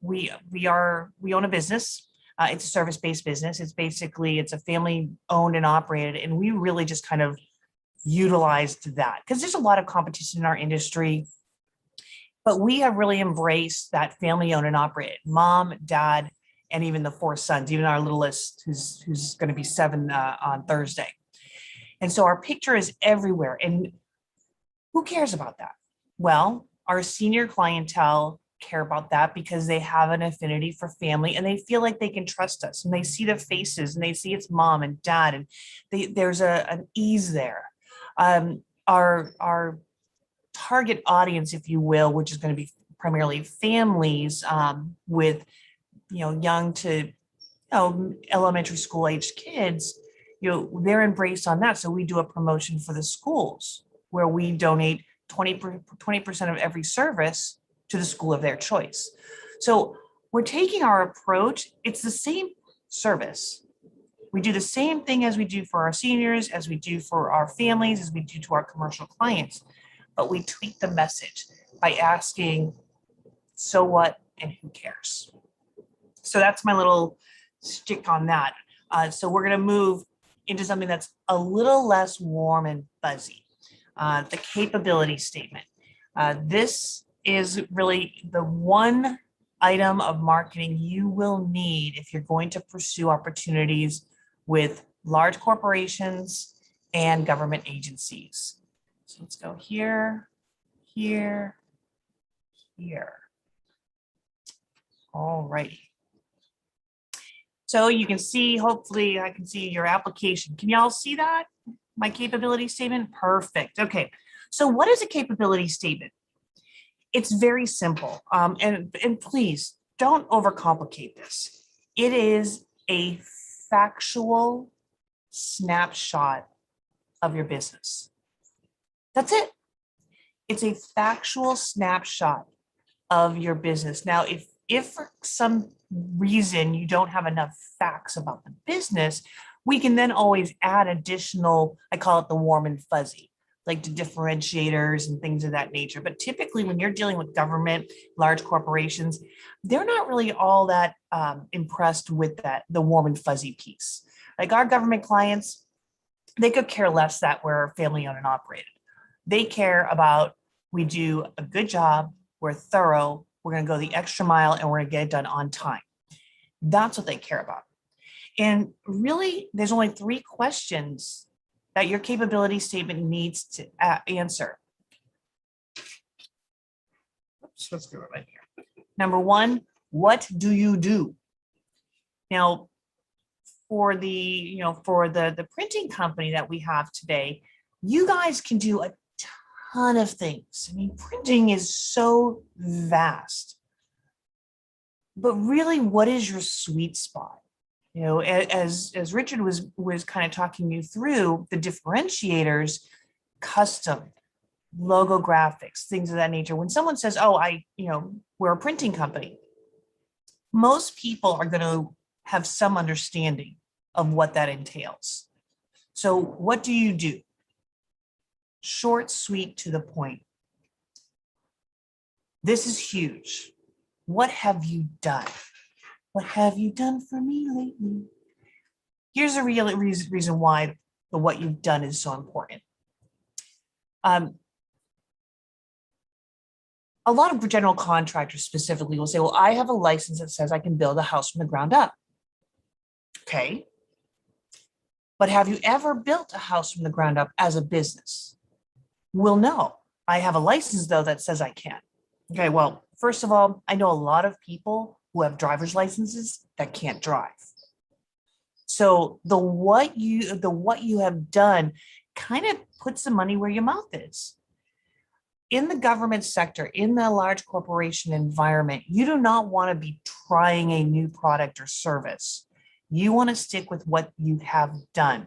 J: We own a business. It's a service-based business. It's a family owned and operated. And we really just kind of utilized that because there's a lot of competition in our industry. But we have really embraced that family owned and operated, mom, dad, and even the 4 sons, even our littlest who's going to be 7 on Thursday. And so our picture is everywhere. And who cares about that? Well, our senior clientele care about that because they have an affinity for family and they feel like they can trust us, and they see the faces and they see it's mom and dad, and there's an ease there. Our target audience, if you will, which is going to be primarily families with young to elementary school aged kids, they're embraced on that. So we do a promotion for the schools where we donate 20% of every service to the school of their choice. So we're taking our approach. It's the same service. We do the same thing as we do for our seniors, as we do for our families, as we do to our commercial clients, but we tweak the message by asking, so what and who cares? So that's my little stick on that. So we're going to move into something that's a little less warm and fuzzy. The capability statement. This is really the one item of marketing you will need if you're going to pursue opportunities with large corporations and government agencies. So let's go here, here, here. All righty. So you can see, hopefully I can see your application. Can y'all see that? My capability statement? Perfect. Okay. So what is a capability statement? It's very simple. And please don't overcomplicate this. It is a factual snapshot of your business. That's it. It's a factual snapshot of your business. Now, if for some reason you don't have enough facts about the business, we can then always add additional, I call it the warm and fuzzy, like the differentiators and things of that nature. But typically when you're dealing with government, large corporations, they're not really all that impressed with the warm and fuzzy piece. Like our government clients, they could care less that we're family owned and operated. They care about, we do a good job, we're thorough, we're going to go the extra mile, and we're going to get it done on time. That's what they care about. And really, there's only 3 questions that your capability statement needs to answer. Oops, let's go right here. Number 1, what do you do? Now, for the printing company that we have today, you guys can do a ton of things. I mean, printing is so vast. But really, what is your sweet spot? As Richard was kind of talking you through, the differentiators, custom, logo graphics, things of that nature. When someone says, oh, we're a printing company, most people are going to have some understanding of what that entails. So what do you do? Short, sweet, to the point. This is huge. What have you done? What have you done for me lately? Here's a real reason why the what you've done is so important. A lot of general contractors specifically will say, well, I have a license that says I can build a house from the ground up. Okay. But have you ever built a house from the ground up as a business? Well, no. I have a license, though, that says I can. Okay, well, first of all, I know a lot of people who have driver's licenses that can't drive. So the what you have done kind of puts the money where your mouth is. In the government sector, in the large corporation environment, you do not want to be trying a new product or service. You want to stick with what you have done.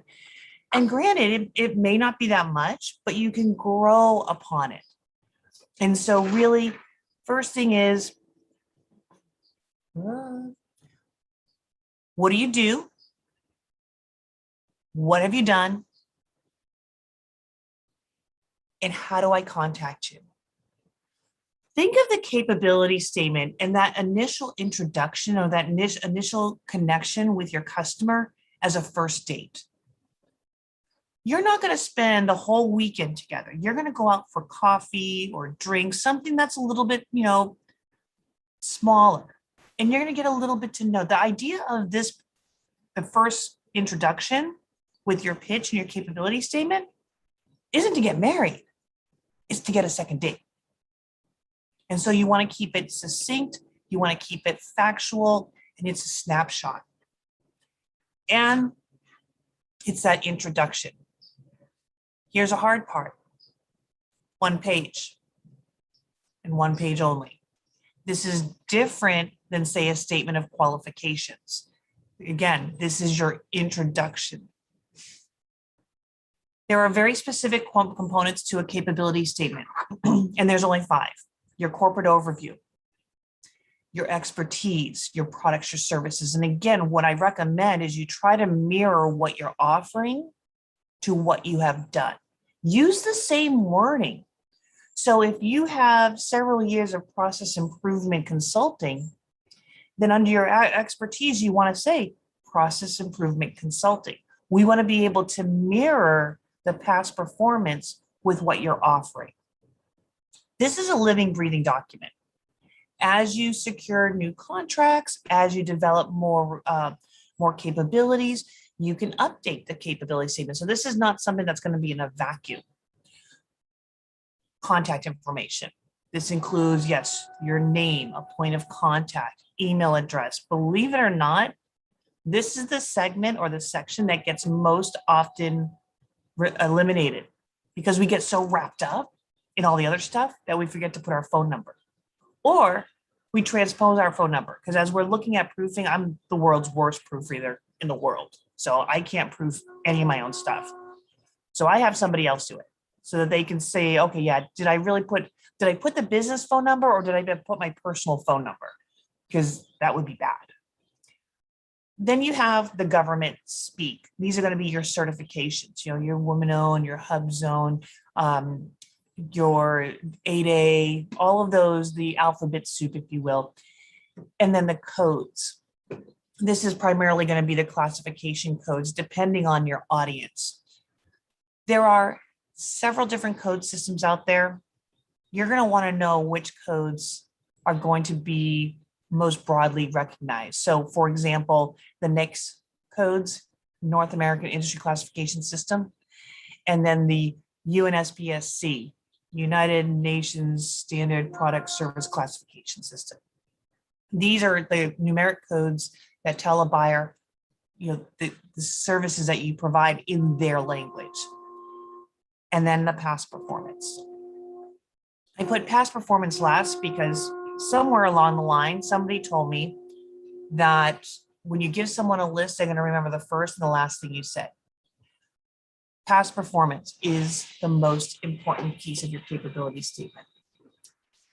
J: And granted, it may not be that much, but you can grow upon it. And so really, first thing is, what do you do? What have you done? And how do I contact you? Think of the capability statement and that initial introduction or that initial connection with your customer as a first date. you're not going to spend the whole weekend together. You're going to go out for coffee or drink, something that's a little bit, smaller. And you're going to get a little bit to know. The idea of this, the first introduction with your pitch and your capability statement, isn't to get married. It's to get a second date. And so you want to keep it succinct. You want to keep it factual, and it's a snapshot. And it's that introduction. Here's a hard part. 1 page and 1 page only. This is different than, say, a statement of qualifications. Again, this is your introduction. There are very specific components to a capability statement, and there's only 5. Your corporate overview, your expertise, your products, your services. And again, what I recommend is you try to mirror what you're offering to what you have done. Use the same wording. So if you have several years of process improvement consulting, then under your expertise, you want to say process improvement consulting. We want to be able to mirror the past performance with what you're offering. This is a living, breathing document. As you secure new contracts, as you develop more capabilities, you can update the capability statement. So this is not something that's going to be in a vacuum. Contact information. This includes, yes, your name, a point of contact, email address. Believe it or not, this is the segment or the section that gets most often eliminated because we get so wrapped up in all the other stuff that we forget to put our phone number. Or we transpose our phone number because as we're looking at proofing, I'm the world's worst proofreader in the world. So I can't proof any of my own stuff. So I have somebody else do it so that they can say, okay, yeah, did I put the business phone number or did I put my personal phone number? Because that would be bad. Then you have the government speak. These are going to be your certifications, your woman-owned, your hub zone, your 8A, all of those, the alphabet soup, if you will. And then the codes. This is primarily going to be the classification codes, depending on your audience. There are several different code systems out there. You're going to want to know which codes are going to be most broadly recognized. So for example, the NAICS codes, North American Industry Classification System, and then the UNSPSC, United Nations Standard Product Service Classification System. These are the numeric codes that tell a buyer, the services that you provide in their language. And then the past performance. I put past performance last because somewhere along the line, somebody told me that when you give someone a list, they're going to remember the first and the last thing you said. Past performance is the most important piece of your capability statement.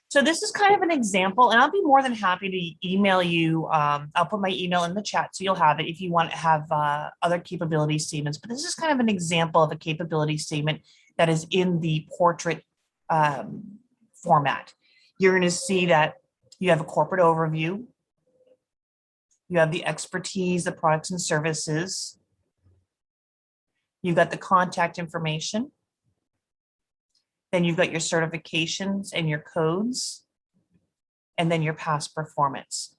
J: So this is kind of an example, and I'll be more than happy to email you. I'll put my email in the chat so you'll have it if you want to have other capability statements. But this is kind of an example of a capability statement that is in the portrait format. You're going to see that you have a corporate overview. You have the expertise, the products and services. You've got the contact information. Then you've got your certifications and your codes, and then your past performance.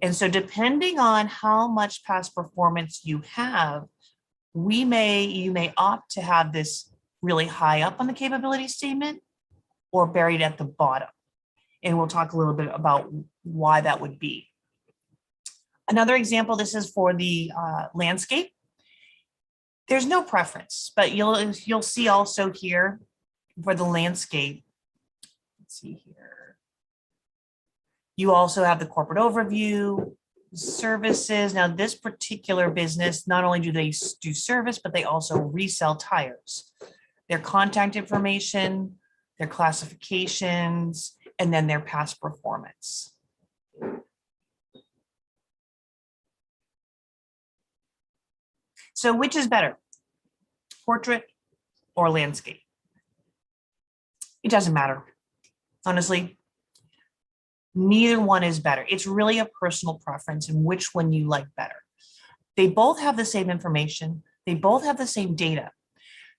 J: And so depending on how much past performance you have, you may opt to have this really high up on the capability statement or buried at the bottom. And we'll talk a little bit about why that would be. Another example, this is for the landscape. There's no preference, but you'll see also here for the landscape. Let's see here. You also have the corporate overview, services. Now this particular business, not only do they do service, but they also resell tires. Their contact information, their classifications, and then their past performance. So which is better, portrait or landscape? It doesn't matter. Honestly, neither one is better. It's really a personal preference and which one you like better. They both have the same information. They both have the same data.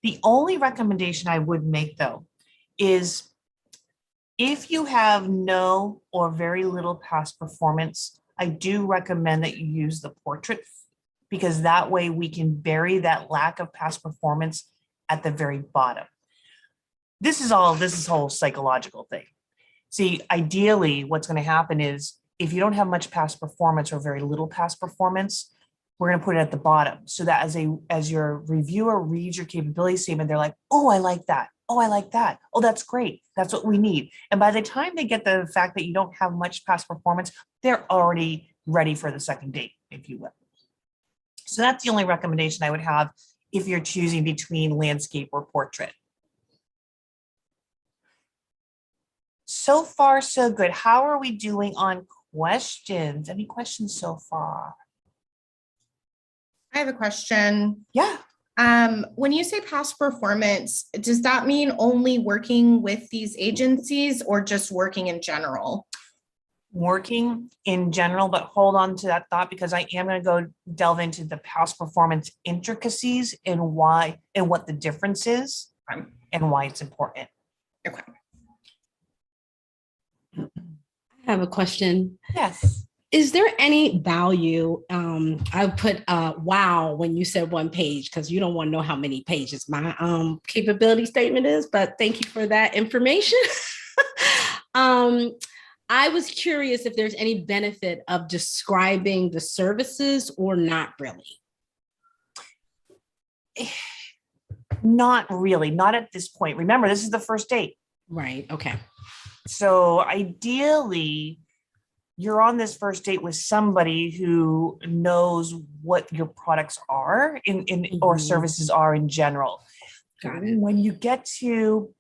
J: The only recommendation I would make though is if you have no or very little past performance, I do recommend that you use the portrait, because that way we can bury that lack of past performance at the very bottom. This is whole psychological thing. See, ideally, what's going to happen is if you don't have much past performance or very little past performance, we're going to put it at the bottom so that as your reviewer reads your capability statement, they're like, oh, I like that. Oh, I like that. Oh, that's great. That's what we need. And by the time they get the fact that you don't have much past performance, they're already ready for the second date, if you will. So that's the only recommendation I would have if you're choosing between landscape or portrait. So far, so good. How are we doing on questions? Any questions so far?
L: I have a question.
J: Yeah.
L: When you say past performance, does that mean only working with these agencies or just working in general?
J: Working in general, but hold on to that thought, because I am going to go delve into the past performance intricacies and why and what the difference is and why it's important.
L: Okay.
H: I have a question.
J: Yes.
H: Is there any value? I put wow when you said one page, because you don't want to know how many pages my capability statement is, but thank you for that information. I was curious if there's any benefit of describing the services or not really.
J: Not really, not at this point. Remember, this is the first date.
H: Right, okay.
J: So ideally, you're on this first date with somebody who knows what your products are or services are in general.
H: Got it.
J: When you get to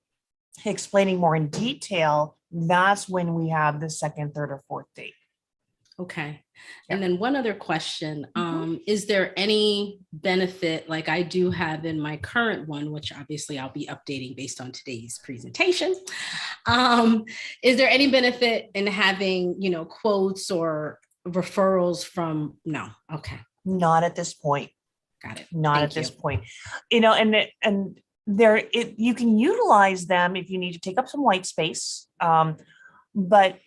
J: explaining more in detail, that's when we have the second, third, or fourth date.
H: Okay. And then one other question, is there any benefit, like I do have in my current one, which obviously I'll be updating based on today's presentation. Is there any benefit in having, quotes or referrals from, no, okay.
J: Not at this point.
H: Got it.
J: Not
H: Thank
J: at this
H: you.
J: point. And you can utilize them if you need to take up some white space. But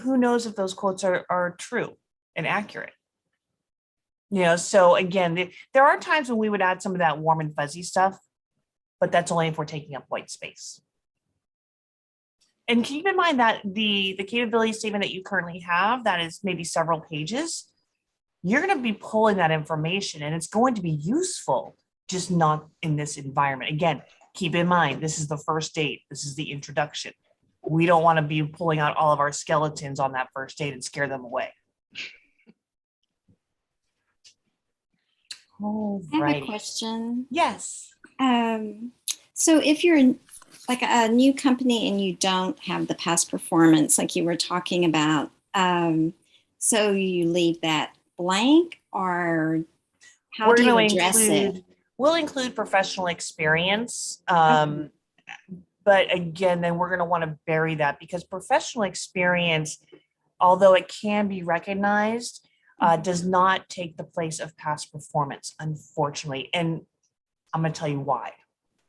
J: who knows if those quotes are true and accurate? So again, there are times when we would add some of that warm and fuzzy stuff, but that's only if we're taking up white space. And keep in mind that the capability statement that you currently have, that is maybe several pages, you're going to be pulling that information and it's going to be useful, just not in this environment. Again, keep in mind, this is the first date. This is the introduction. We don't want to be pulling out all of our skeletons on that first date and scare them away. All
M: I have
J: right.
M: a question.
J: Yes.
M: So if you're like a new company and you don't have the past performance, like you were talking about, so you leave that blank, or how do you address it?
J: We'll include professional experience. But again, then we're going to want to bury that, because professional experience, although it can be recognized, does not take the place of past performance, unfortunately. And I'm going to tell you why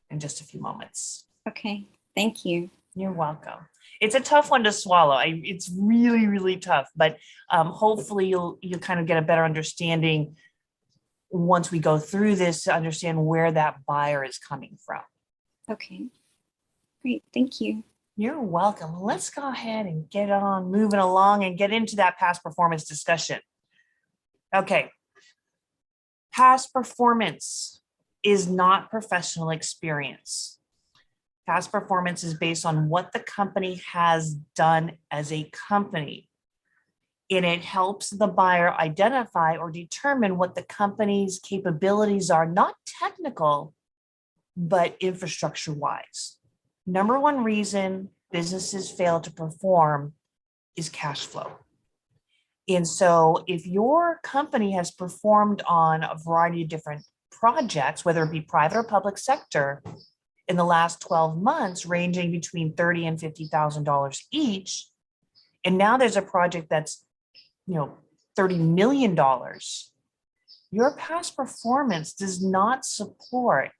J: in just a few moments.
M: Okay, thank you.
J: You're welcome. It's a tough one to swallow. It's really, really tough, but hopefully you'll kind of get a better understanding once we go through this to understand where that buyer is coming from.
M: Okay, great, thank you.
J: You're welcome. Let's go ahead and get on moving along and get into that past performance discussion. Okay. Past performance is not professional experience. Past performance is based on what the company has done as a company. And it helps the buyer identify or determine what the company's capabilities are, not technical, but infrastructure-wise. Number one reason businesses fail to perform is cash flow. And so if your company has performed on a variety of different projects, whether it be private or public sector, in the last 12 months, ranging between $30,000 and $50,000 each, and now there's a project that's, $30 million, your past performance does not support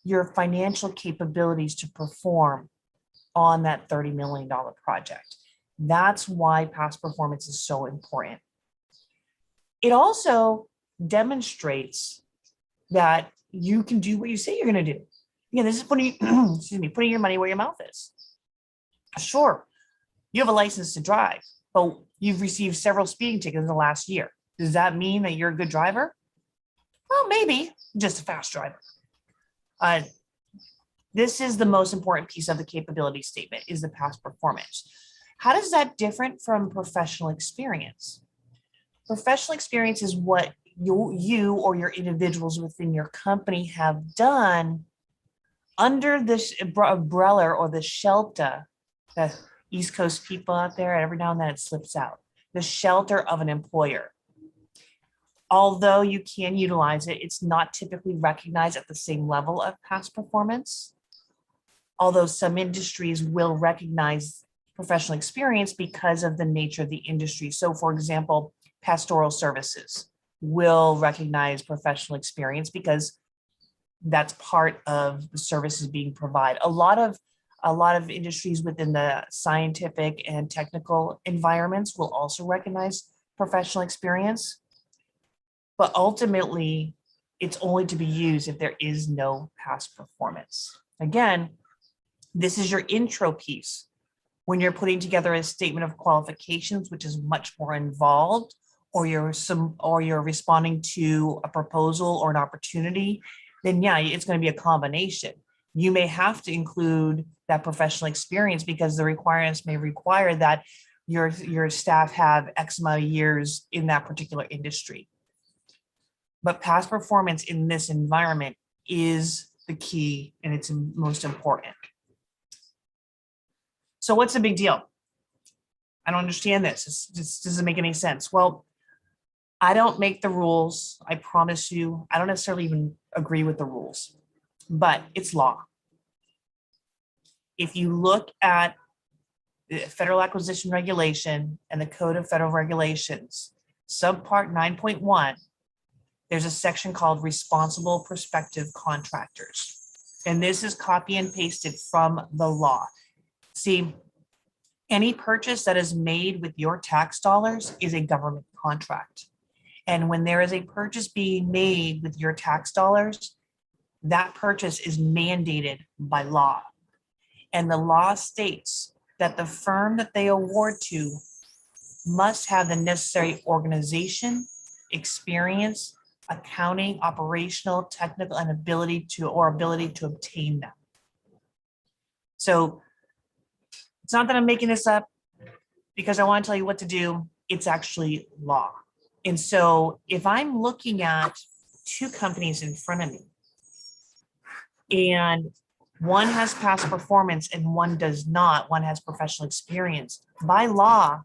J: your financial capabilities to perform on that $30 million project. That's why past performance is so important. It also demonstrates that you can do what you say you're going to do. Again, this is putting, excuse me, putting your money where your mouth is. Sure, you have a license to drive, but you've received several speeding tickets in the last year. Does that mean that you're a good driver? Well, maybe, just a fast driver. This is the most important piece of the capability statement, is the past performance. How does that different from professional experience? Professional experience is what you or your individuals within your company have done under this umbrella or the shelter, the East Coast people out there, every now and then it slips out, the shelter of an employer. Although you can utilize it, it's not typically recognized at the same level of past performance. Although some industries will recognize professional experience because of the nature of the industry. So for example, pastoral services will recognize professional experience because that's part of the services being provided. A lot of industries within the scientific and technical environments will also recognize professional experience. But ultimately, it's only to be used if there is no past performance. Again, this is your intro piece. When you're putting together a statement of qualifications, which is much more involved, or you're responding to a proposal or an opportunity, then yeah, it's going to be a combination. You may have to include that professional experience because the requirements may require that your staff have X amount of years in that particular industry. But past performance in this environment is the key and it's most important. So what's the big deal? I don't understand this. This doesn't make any sense. Well, I don't make the rules. I promise you, I don't necessarily even agree with the rules, but it's law. If you look at the Federal Acquisition Regulation and the Code of Federal Regulations, subpart 9.1, there's a section called Responsible Prospective Contractors. And this is copy and pasted from the law. See, any purchase that is made with your tax dollars is a government contract. And when there is a purchase being made with your tax dollars, that purchase is mandated by law. And the law states that the firm that they award to must have the necessary organization, experience, accounting, operational, technical, and ability to obtain them. So it's not that I'm making this up because I want to tell you what to do. It's actually law. And so if I'm looking at two companies in front of me and one has past performance and one does not, one has professional experience, by law,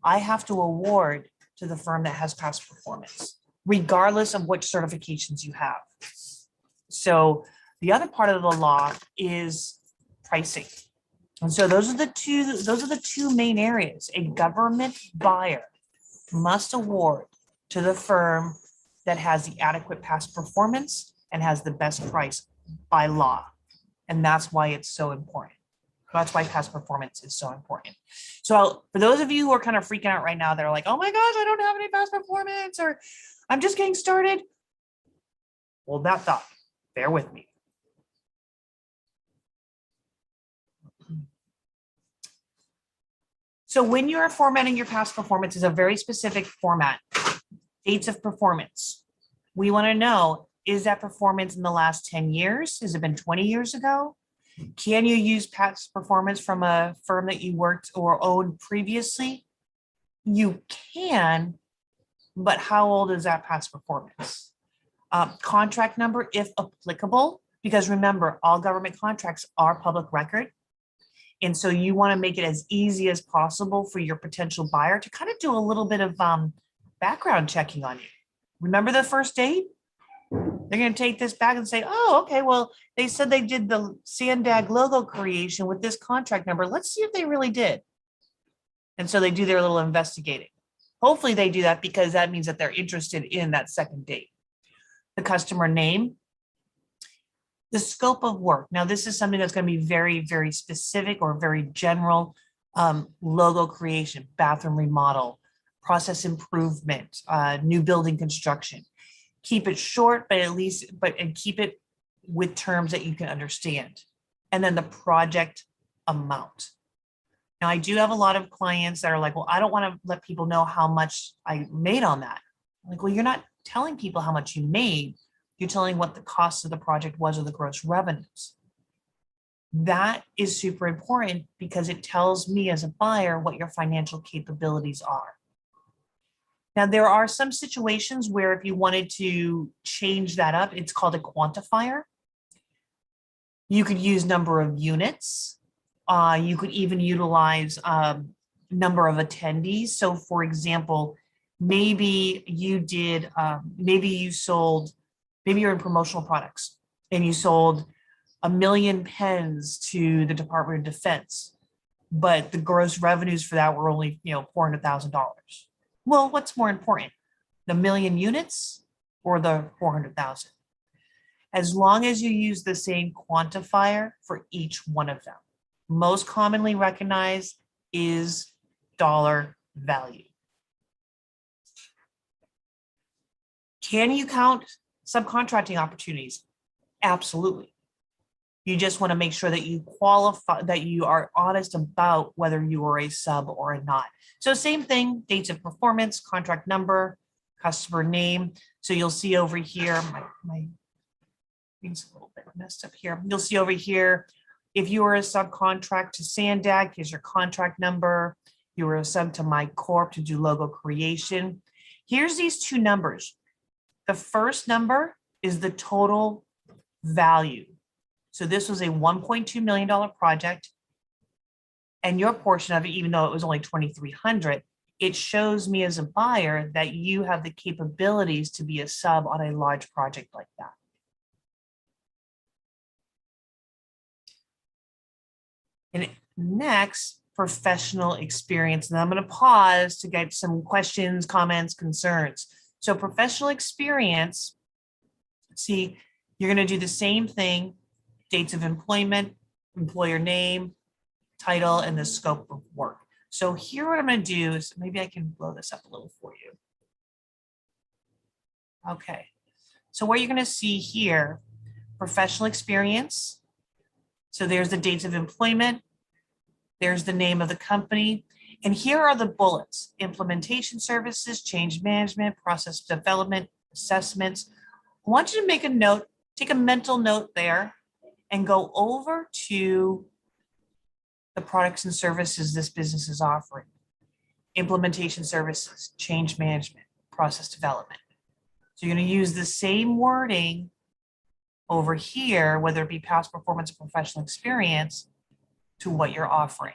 J: I have to award to the firm that has past performance, regardless of which certifications you have. So the other part of the law is pricing. And so those are the two main areas. A government buyer must award to the firm that has the adequate past performance and has the best price by law. And that's why it's so important. That's why past performance is so important. So for those of you who are kind of freaking out right now, they're like, oh my gosh, I don't have any past performance, or I'm just getting started. Well, that thought, bear with me. So when you are formatting your past performance is a very specific format, dates of performance. We want to know, is that performance in the last 10 years? Has it been 20 years ago? Can you use past performance from a firm that you worked or owned previously? You can, but how old is that past performance? Contract number, if applicable, because remember, all government contracts are public record. And so you want to make it as easy as possible for your potential buyer to kind of do a little bit of background checking on you. Remember the first date? They're going to take this back and say, oh, okay, well, they said they did the Sandag logo creation with this contract number. Let's see if they really did. And so they do their little investigating. Hopefully they do that because that means that they're interested in that second date. The customer name. The scope of work. Now, this is something that's going to be very, very specific or very general. Logo creation, bathroom remodel, process improvement, new building construction. Keep it short, but and keep it with terms that you can understand. And then the project amount. Now, I do have a lot of clients that are like, well, I don't want to let people know how much I made on that. I'm like, well, you're not telling people how much you made. You're telling what the cost of the project was or the gross revenues. That is super important because it tells me as a buyer what your financial capabilities are. Now, there are some situations where if you wanted to change that up, it's called a quantifier. You could use number of units. You could even utilize number of attendees. So for example, maybe you did, maybe you're in promotional products and you sold 1 million pens to the Department of Defense, but the gross revenues for that were only, $400,000. Well, what's more important, the 1 million units or the 400,000? As long as you use the same quantifier for each one of them. Most commonly recognized is dollar value. Can you count subcontracting opportunities? Absolutely. You just want to make sure that you qualify, that you are honest about whether you are a sub or not. So same thing, dates of performance, contract number, customer name. So you'll see over here, my thing's a little bit messed up here. You'll see over here, if you were a subcontract to Sandag, here's your contract number. You were a sub to My Corp to do logo creation. Here's these two numbers. The first number is the total value. So this was a $1.2 million project, and your portion of it, even though it was only $2,300, it shows me as a buyer that you have the capabilities to be a sub on a large project like that. And next, professional experience. And I'm going to pause to get some questions, comments, concerns. So professional experience, see, you're going to do the same thing. Dates of employment, employer name, title, and the scope of work. So here what I'm going to do is, maybe I can blow this up a little for you. Okay, so what you're going to see here, professional experience. So there's the dates of employment. There's the name of the company. And here are the bullets: implementation services, change management, process development, assessments. I want you to make a note, take a mental note there, and go over to the products and services this business is offering. Implementation services, change management, process development. So you're going to use the same wording over here, whether it be past performance or professional experience, to what you're offering.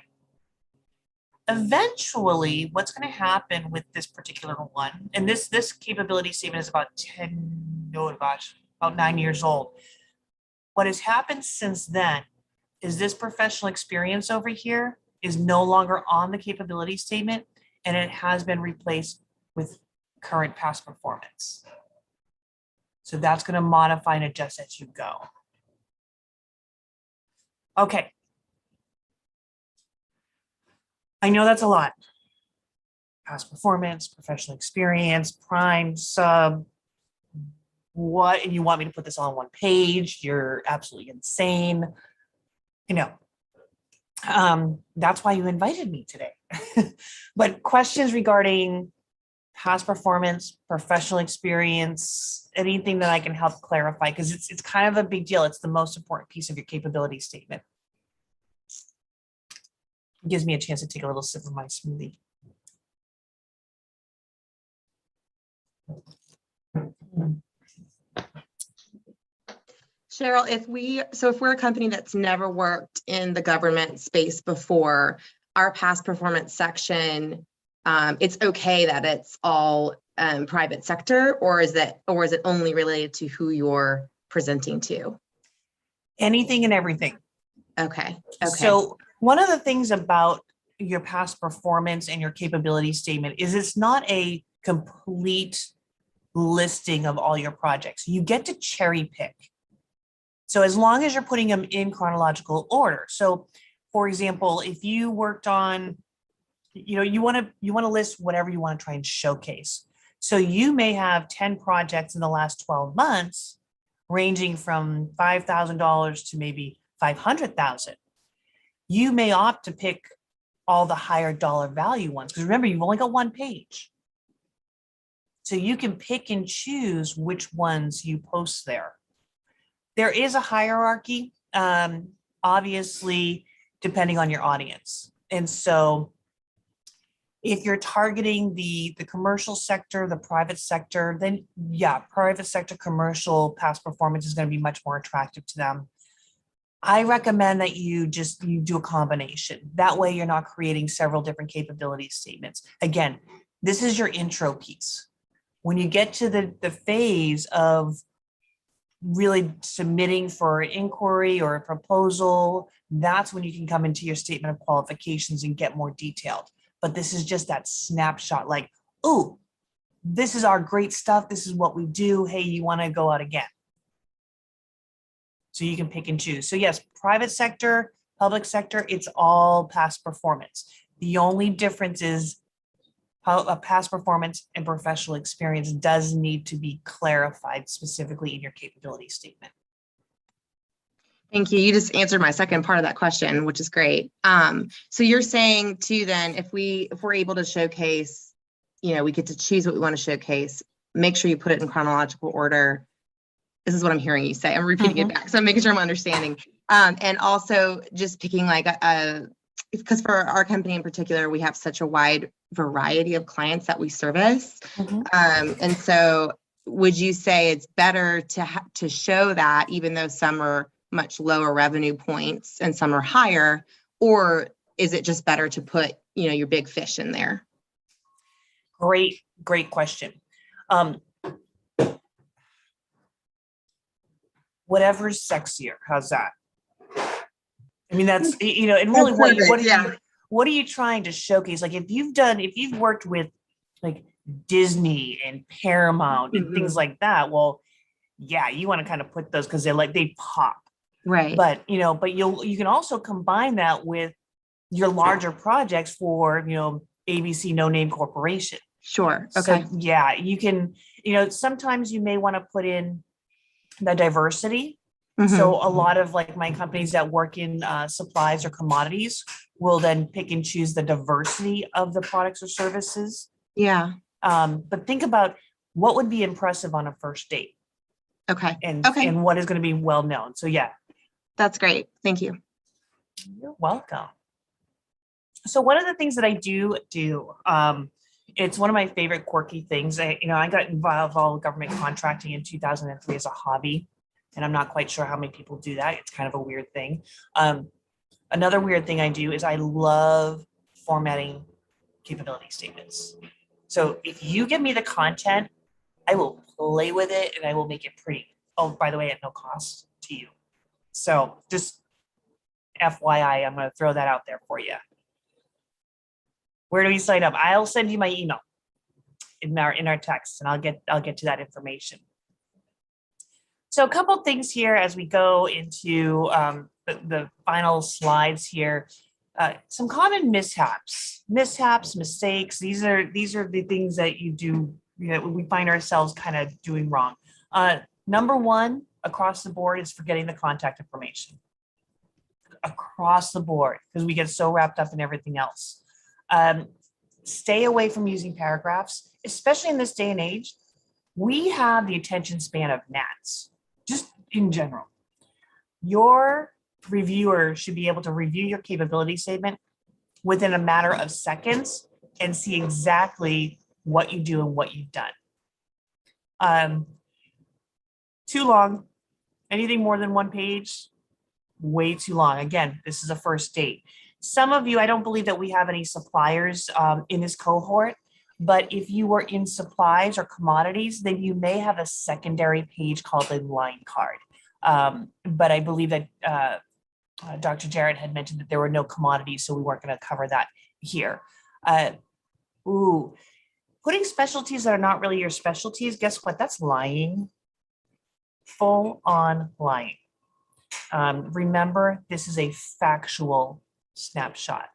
J: Eventually, what's going to happen with this particular one, and this capability statement is about 9 years old. What has happened since then is this professional experience over here is no longer on the capability statement, and it has been replaced with current past performance. So that's going to modify and adjust as you go. Okay. I know that's a lot. Past performance, professional experience, prime, sub, what, and you want me to put this all on one page? You're absolutely insane. That's why you invited me today. But questions regarding past performance, professional experience, anything that I can help clarify, because it's kind of a big deal. It's the most important piece of your capability statement. It gives me a chance to take a little sip of my smoothie.
N: Cheryl, if we're a company that's never worked in the government space before, our past performance section, it's okay that it's all private sector, or is it only related to who you're presenting to?
J: Anything and everything.
N: Okay.
J: So one of the things about your past performance and your capability statement is it's not a complete listing of all your projects. You get to cherry pick. So as long as you're putting them in chronological order. So for example, if you worked on, you want to list whatever you want to try and showcase. So you may have 10 projects in the last 12 months, ranging from $5,000 to maybe 500,000. You may opt to pick all the higher dollar value ones, because remember, you've only got one page. So you can pick and choose which ones you post there. There is a hierarchy, obviously, depending on your audience. And so if you're targeting the commercial sector, the private sector, then yeah, private sector commercial past performance is going to be much more attractive to them. I recommend that you do a combination. That way you're not creating several different capability statements. Again, this is your intro piece. When you get to the phase of really submitting for an inquiry or a proposal, that's when you can come into your statement of qualifications and get more detailed. But this is just that snapshot, like, oh, this is our great stuff. This is what we do. Hey, you want to go out again? So you can pick and choose. So yes, private sector, public sector, it's all past performance. The only difference is how a past performance and professional experience does need to be clarified specifically in your capability statement.
N: Thank you. You just answered my second part of that question, which is great. So you're saying too, then, if we're able to showcase, we get to choose what we want to showcase, make sure you put it in chronological order. This is what I'm hearing you say. I'm repeating it back, so I'm making sure I'm understanding. And also just picking like because for our company in particular, we have such a wide variety of clients that we service. And so would you say it's better to show that, even though some are much lower revenue points and some are higher, or is it just better to put, your big fish in there?
J: Great question. Whatever's sexier, how's that? I mean, that's, and really what are you trying to showcase? Like if you've worked with like Disney and Paramount and things like that, well, yeah, you want to kind of put those because they pop.
N: Right.
J: But, but you can also combine that with your larger projects for, ABC No Name Corporation.
N: Sure. Okay.
J: So yeah, you can, sometimes you may want to put in the diversity. So a lot of like my companies that work in supplies or commodities will then pick and choose the diversity of the products or services.
N: Yeah.
J: But think about what would be impressive on a first date.
N: Okay.
J: And what is going to be well known. So yeah.
N: That's great. Thank you.
J: You're welcome. So one of the things that I do, it's one of my favorite quirky things. I got involved with government contracting in 2003 as a hobby, and I'm not quite sure how many people do that. It's kind of a weird thing. Another weird thing I do is I love formatting capability statements. So if you give me the content, I will play with it and I will make it pretty. Oh, by the way, at no cost to you. So just FYI, I'm going to throw that out there for you. Where do we sign up? I'll send you my email in our text, and I'll get to that information. So a couple things here as we go into the final slides here. Some common missteps, mistakes. These are the things that you do. We find ourselves kind of doing wrong. Number one, across the board, is forgetting the contact information. Across the board, because we get so wrapped up in everything else. Stay away from using paragraphs, especially in this day and age. We have the attention span of gnats, just in general. Your reviewer should be able to review your capability statement within a matter of seconds and see exactly what you do and what you've done. Too long, anything more than one page, way too long. Again, this is a first date. Some of you, I don't believe that we have any suppliers in this cohort, but if you were in supplies or commodities, then you may have a secondary page called a line card. But I believe that Dr. Jarrett had mentioned that there were no commodities, so we weren't going to cover that here. Putting specialties that are not really your specialties, guess what? That's lying. Full on lying. Remember, this is a factual snapshot.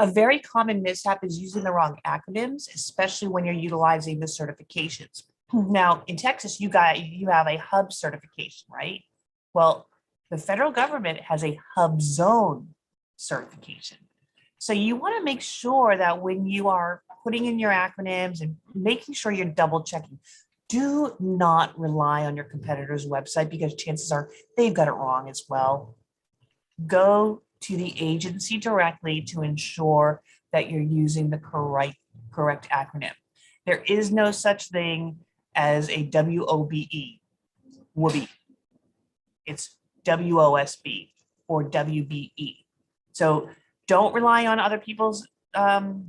J: A very common mishap is using the wrong acronyms, especially when you're utilizing the certifications. Now, in Texas, you have a hub certification, right? Well, the federal government has a hub zone certification. So you want to make sure that when you are putting in your acronyms and making sure you're double checking, do not rely on your competitor's website because chances are they've got it wrong as well. Go to the agency directly to ensure that you're using the correct acronym. There is no such thing as a WOBE, WOBE. It's WOSB or WBE. So don't rely on other people's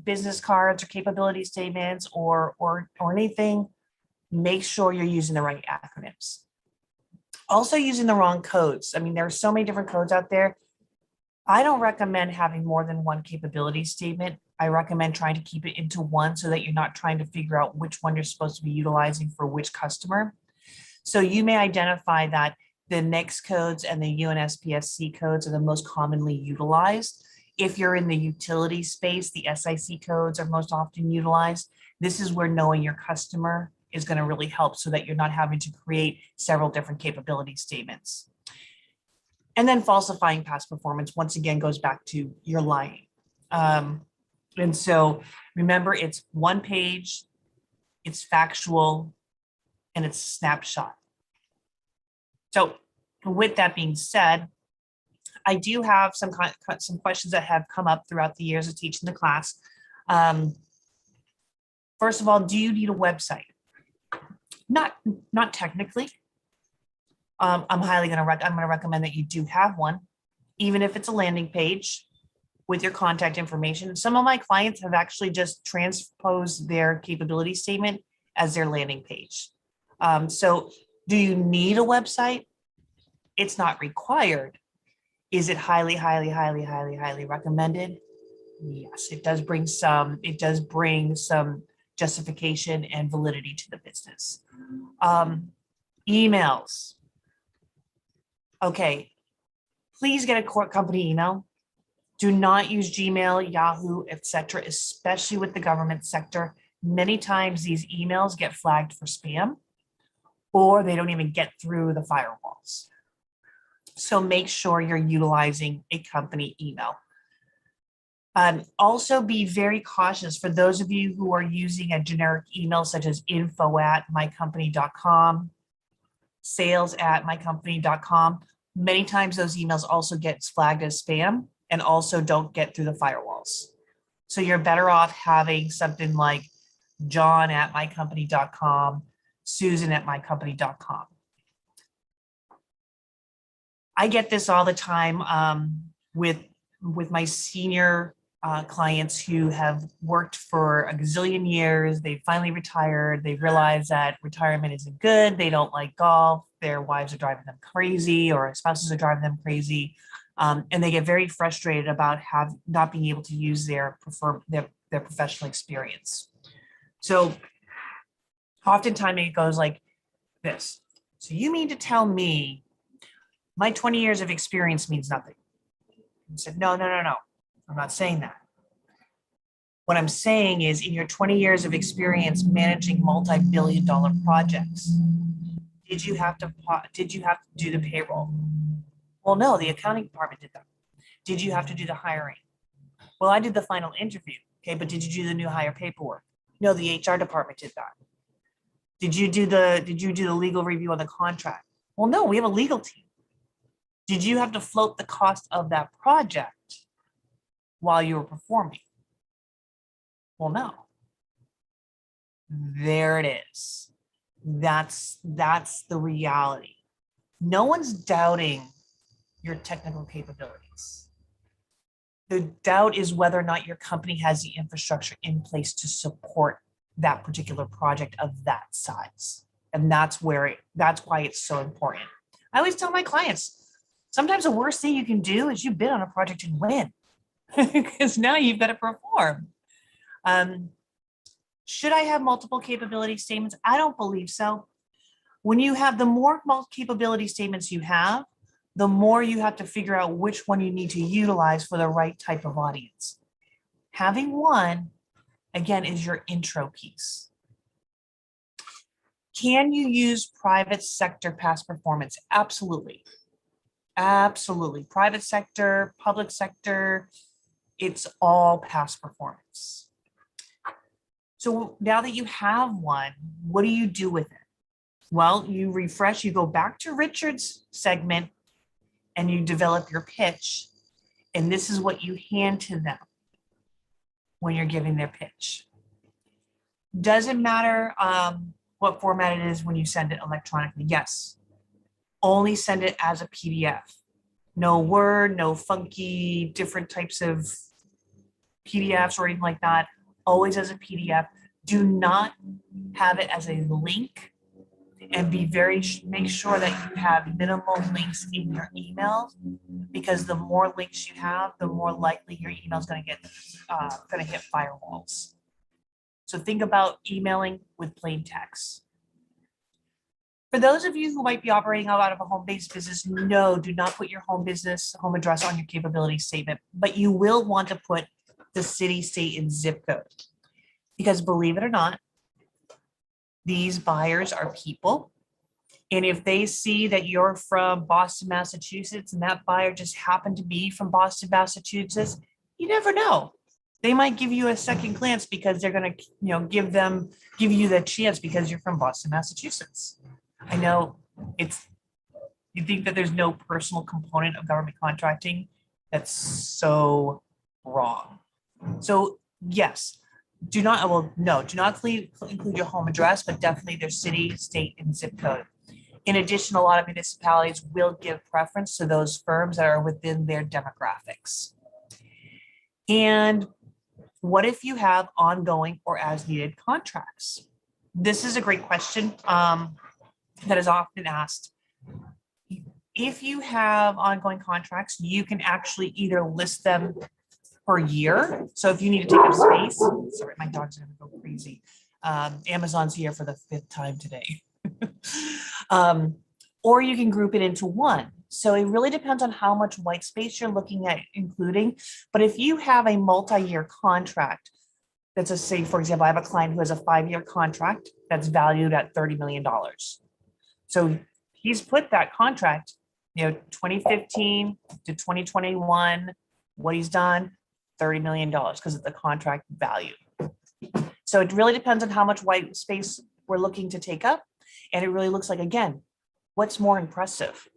J: business cards or capability statements or anything. Make sure you're using the right acronyms. Also using the wrong codes. I mean, there are so many different codes out there. I don't recommend having more than one capability statement. I recommend trying to keep it into one so that you're not trying to figure out which one you're supposed to be utilizing for which customer. So you may identify that the NICS codes and the UNSPSC codes are the most commonly utilized. If you're in the utility space, the SIC codes are most often utilized. This is where knowing your customer is going to really help so that you're not having to create several different capability statements. And then falsifying past performance, once again, goes back to you're lying. And so remember, it's one page, it's factual, and it's a snapshot. So with that being said, I do have some questions that have come up throughout the years of teaching the class. First of all, do you need a website? Not technically. I'm going to recommend that you do have one, even if it's a landing page with your contact information. Some of my clients have actually just transposed their capability statement as their landing page. So do you need a website? It's not required. Is it highly recommended? Yes, it does bring some justification and validity to the business. Emails. Okay, please get a core company email. Do not use Gmail, Yahoo, etc., especially with the government sector. Many times these emails get flagged for spam or they don't even get through the firewalls. So make sure you're utilizing a company email. Also be very cautious for those of you who are using a generic email such as info@mycompany.com, sales@mycompany.com. Many times those emails also get flagged as spam and also don't get through the firewalls. So you're better off having something like john@mycompany.com, susan@mycompany.com. I get this all the time with my senior clients who have worked for a gazillion years. They finally retired. They realize that retirement isn't good. They don't like golf. Their wives are driving them crazy or spouses are driving them crazy. And they get very frustrated about not being able to use their professional experience. So oftentimes it goes like this. So you mean to tell me my 20 years of experience means nothing? I said, no. I'm not saying that. What I'm saying is in your 20 years of experience managing multi-billion-dollar projects, did you have to do the payroll? Well, no, the accounting department did that. Did you have to do the hiring? Well, I did the final interview. Okay, but did you do the new hire paperwork? No, the HR department did that. Did you do the legal review on the contract? Well, no, we have a legal team. Did you have to float the cost of that project while you were performing? Well, no. There it is. That's the reality. No one's doubting your technical capabilities. The doubt is whether or not your company has the infrastructure in place to support that particular project of that size. And that's why it's so important. I always tell my clients, sometimes the worst thing you can do is you bid on a project and win, because now you've got to perform. Should I have multiple capability statements? I don't believe so. When you have the more capability statements you have, the more you have to figure out which one you need to utilize for the right type of audience. Having one, again, is your intro piece. Can you use private sector past performance? Absolutely. Absolutely. Private sector, public sector, it's all past performance. So now that you have one, what do you do with it? Well, you refresh, you go back to Richard's segment and you develop your pitch. And this is what you hand to them when you're giving their pitch. Doesn't matter what format it is when you send it electronically. Yes, only send it as a PDF. No Word, no funky different types of PDFs or anything like that. Always as a PDF. Do not have it as a link, and make sure that you have minimal links in your email, because the more links you have, the more likely your email is going to hit firewalls. So think about emailing with plain text. For those of you who might be operating out of a home-based business, no, do not put your home business, home address on your capability statement, but you will want to put the city, state, and zip code. Because believe it or not, these buyers are people. And if they see that you're from Boston, Massachusetts, and that buyer just happened to be from Boston, Massachusetts, you never know. They might give you a second glance because they're going to, give you the chance because you're from Boston, Massachusetts. I know you think that there's no personal component of government contracting. That's so wrong. So yes, do not include your home address, but definitely their city, state, and zip code. In addition, a lot of municipalities will give preference to those firms that are within their demographics. And what if you have ongoing or as needed contracts? This is a great question that is often asked. If you have ongoing contracts, you can actually either list them per year. So if you need to take up space, sorry, my dog's gonna go crazy. Amazon's here for the 5th time today. Or you can group it into one. So it really depends on how much white space you're looking at including. But if you have a multi-year contract, let's just say, for example, I have a client who has a 5-year contract that's valued at $30 million. So he's put that contract, 2015 to 2021, what he's done, $30 million because of the contract value. So it really depends on how much white space we're looking to take up. And it really looks like, again, what's more impressive?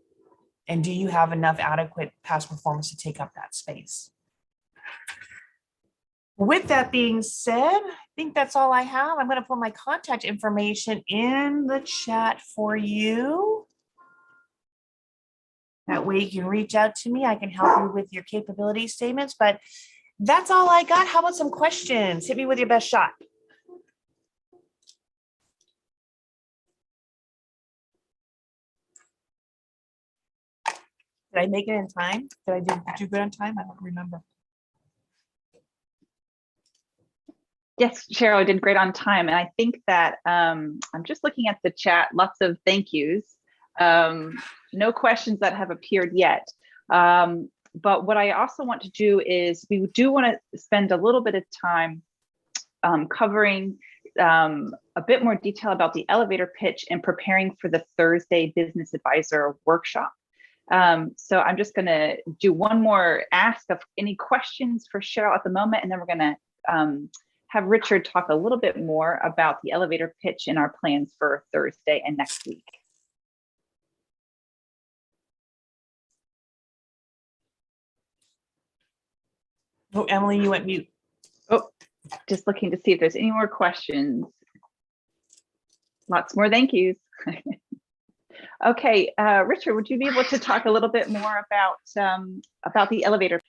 J: And do you have enough adequate past performance to take up that space? With that being said, I think that's all I have. I'm going to put my contact information in the chat for you. That way you can reach out to me. I can help you with your capability statements, but that's all I got. How about some questions? Hit me with your best shot. Did I make it in time? Did I do good on time? I don't remember.
A: Yes, Cheryl, I did great on time. And I think that I'm just looking at the chat, lots of thank yous. No questions that have appeared yet. But what I also want to do is we do want to spend a little bit of time covering a bit more detail about the elevator pitch and preparing for the Thursday Business Advisor workshop. So I'm just going to do one more ask of any questions for Cheryl at the moment, and then we're going to have Richard talk a little bit more about the elevator pitch and our plans for Thursday and next week.
J: Oh, Emily, you went mute.
A: Oh, just looking to see if there's any more questions. Lots more thank yous. Okay, Richard, would you be able to talk a little bit more about the elevator?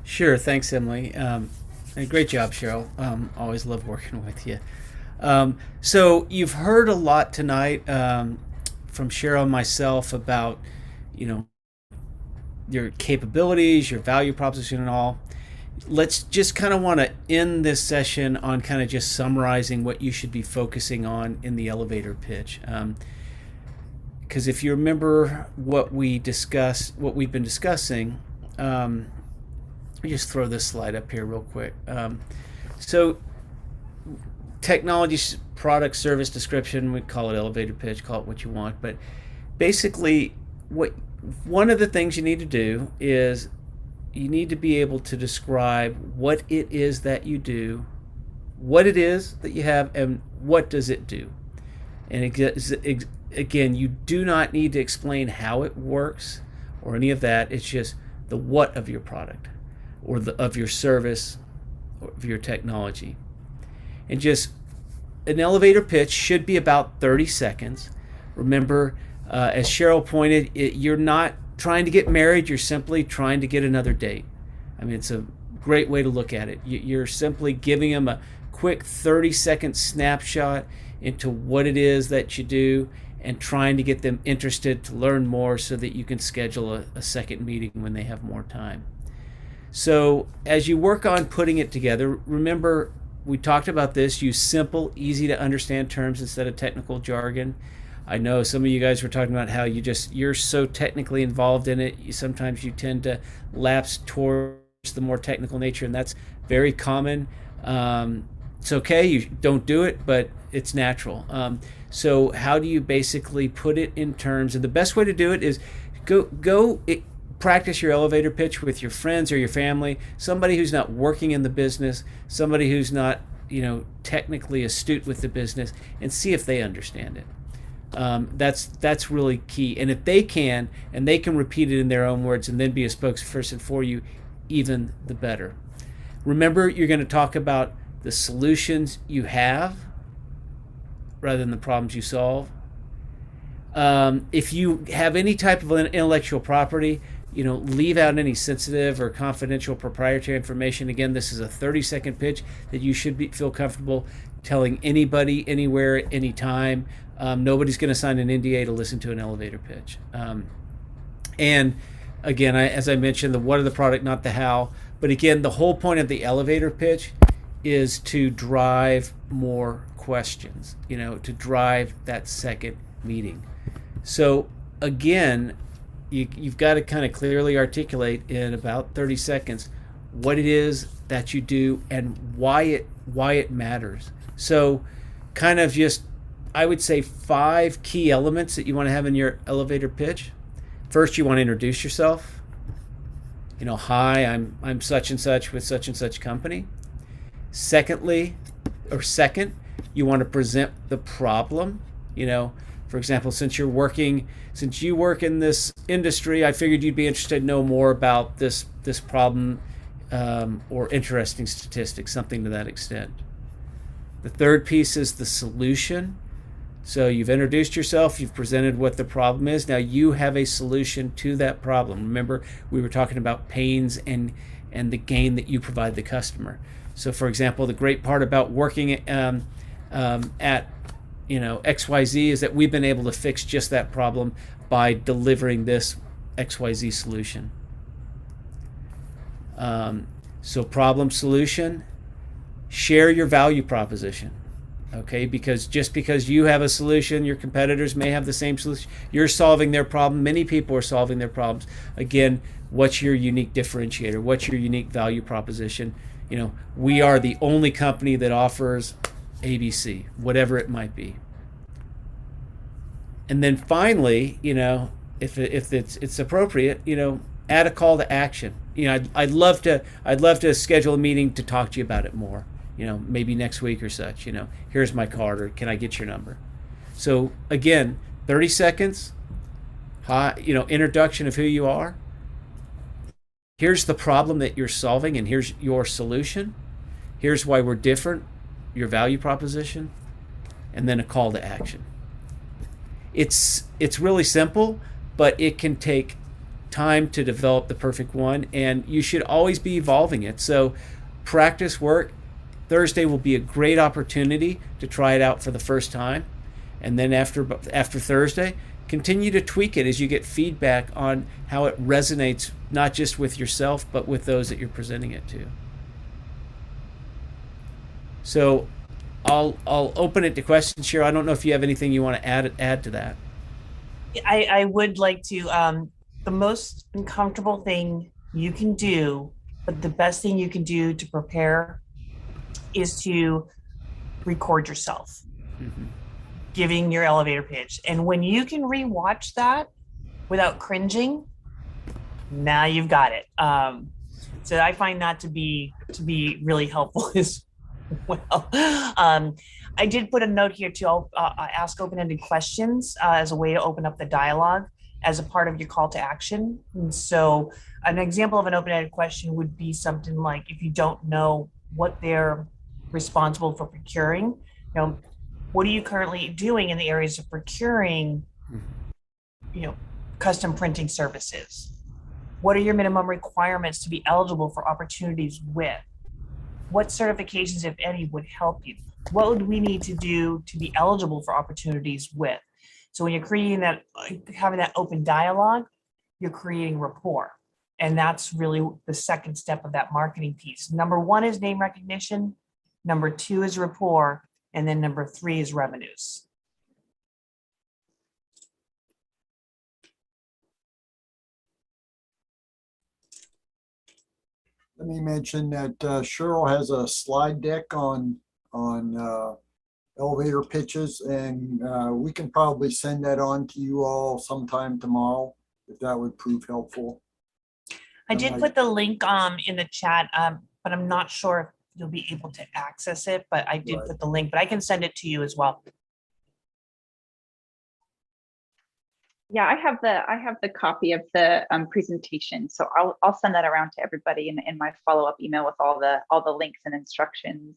E: Sure, thanks, Emily. And great job, Cheryl. Always love working with you. So you've heard a lot tonight from Cheryl and myself about, your capabilities, your value proposition and all. Let's just kind of want to end this session on kind of just summarizing what you should be focusing on in the elevator pitch. because if you remember what we've been discussing, let me just throw this slide up here real quick. So technology, product, service description, we call it elevator pitch, call it what you want, but basically one of the things you need to do is you need to be able to describe what it is that you do, what it is that you have, and what does it do. And again, you do not need to explain how it works or any of that. It's just the what of your product or of your service or of your technology. And just an elevator pitch should be about 30 seconds. Remember, as Cheryl pointed, you're not trying to get married, you're simply trying to get another date. I mean, it's a great way to look at it. You're simply giving them a quick 30-second snapshot into what it is that you do and trying to get them interested to learn more so that you can schedule a second meeting when they have more time. So as you work on putting it together, remember we talked about this, use simple, easy to understand terms instead of technical jargon. I know some of you guys were talking about how you're so technically involved in it, sometimes you tend to lapse towards the more technical nature, and that's very common. It's okay, you don't do it, but it's natural. So how do you basically put it in terms? And the best way to do it is practice your elevator pitch with your friends or your family, somebody who's not working in the business, somebody who's not technically astute with the business, and see if they understand it. That's really key. And if they can, and they can repeat it in their own words and then be a spokesperson for you, even the better. Remember, you're going to talk about the solutions you have rather than the problems you solve. If you have any type of intellectual property, leave out any sensitive or confidential proprietary information. Again, this is a 30-second pitch that you should feel comfortable telling anybody, anywhere, anytime. Nobody's going to sign an NDA to listen to an elevator pitch. And again, as I mentioned, the what of the product, not the how. But again, the whole point of the elevator pitch is to drive more questions, to drive that second meeting. So again, you've got to kind of clearly articulate in about 30 seconds what it is that you do and why it matters. So kind of just, I would say 5 key elements that you want to have in your elevator pitch. First, you want to introduce yourself. Hi, I'm such and such with such and such company. Second, you want to present the problem. For example, since you work in this industry, I figured you'd be interested to know more about this problem or interesting statistics, something to that extent. The third piece is the solution. So you've introduced yourself, you've presented what the problem is. Now you have a solution to that problem. Remember, we were talking about pains and the gain that you provide the customer. So for example, the great part about working at XYZ is that we've been able to fix just that problem by delivering this XYZ solution. So problem, solution, share your value proposition. Okay, because just because you have a solution, your competitors may have the same solution. You're solving their problem. Many people are solving their problems. Again, what's your unique differentiator? What's your unique value proposition? We are the only company that offers ABC, whatever it might be. And then finally, if it's appropriate, add a call to action. I'd love to schedule a meeting to talk to you about it more. Maybe next week or such. Here's my card, or can I get your number? So again, 30 seconds. Introduction of who you are. Here's the problem that you're solving, and here's your solution. Here's why we're different. Your value proposition, and then a call to action. It's really simple, but it can take time to develop the perfect one, and you should always be evolving it. So practice work. Thursday will be a great opportunity to try it out for the first time, and then after Thursday, continue to tweak it as you get feedback on how it resonates, not just with yourself, but with those that you're presenting it to. So I'll open it to questions here. I don't know if you have anything you want to add to that.
J: I would like to, the most uncomfortable thing you can do, but the best thing you can do to prepare is to record yourself giving your elevator pitch. And when you can rewatch that without cringing, now you've got it. So I find that to be really helpful as well. I did put a note here to ask open-ended questions as a way to open up the dialogue as a part of your call to action. And so an example of an open-ended question would be something like, if you don't know what they're responsible for procuring, what are you currently doing in the areas of procuring, custom printing services? What are your minimum requirements to be eligible for opportunities with? What certifications, if any, would help you? What would we need to do to be eligible for opportunities with? So when you're creating that, having that open dialogue, you're creating rapport. And that's really the second step of that marketing piece. Number one is name recognition. Number two is rapport. And then number three is revenues.
F: Let me mention that Cheryl has a slide deck on elevator pitches, and we can probably send that on to you all sometime tomorrow, if that would prove helpful.
J: I did put the link in the chat, but I'm not sure if you'll be able to access it, but I did put the link, but I can send it to you as well.
A: Yeah, I have the copy of the presentation, so I'll send that around to everybody in my follow-up email with all the links and instructions.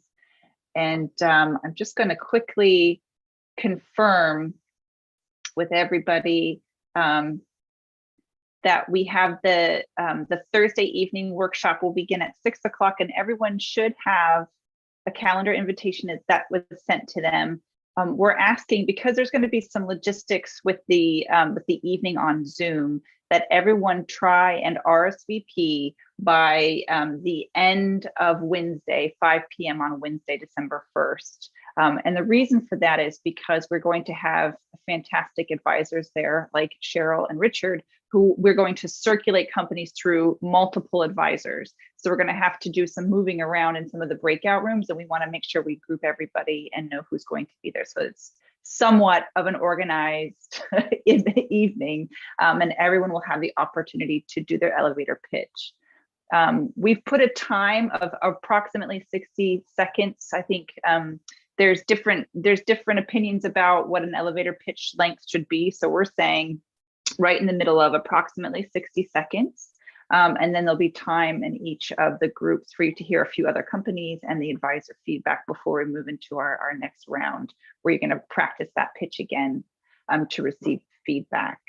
A: And I'm just going to quickly confirm with everybody that we have the Thursday evening workshop will begin at 6 o'clock, and everyone should have a calendar invitation that was sent to them. We're asking, because there's going to be some logistics with the evening on Zoom, that everyone try and RSVP by the end of Wednesday, 5 p.m. on Wednesday, December 1st. And the reason for that is because we're going to have fantastic advisors there, like Cheryl and Richard, who we're going to circulate companies through multiple advisors. So we're going to have to do some moving around in some of the breakout rooms, and we want to make sure we group everybody and know who's going to be there. So it's somewhat of an organized in the evening, and everyone will have the opportunity to do their elevator pitch. We've put a time of approximately 60 seconds. I think there's different opinions about what an elevator pitch length should be. So we're saying right in the middle of approximately 60 seconds. And then there'll be time in each of the groups for you to hear a few other companies and the advisor feedback before we move into our next round, where you're going to practice that pitch again to receive feedback.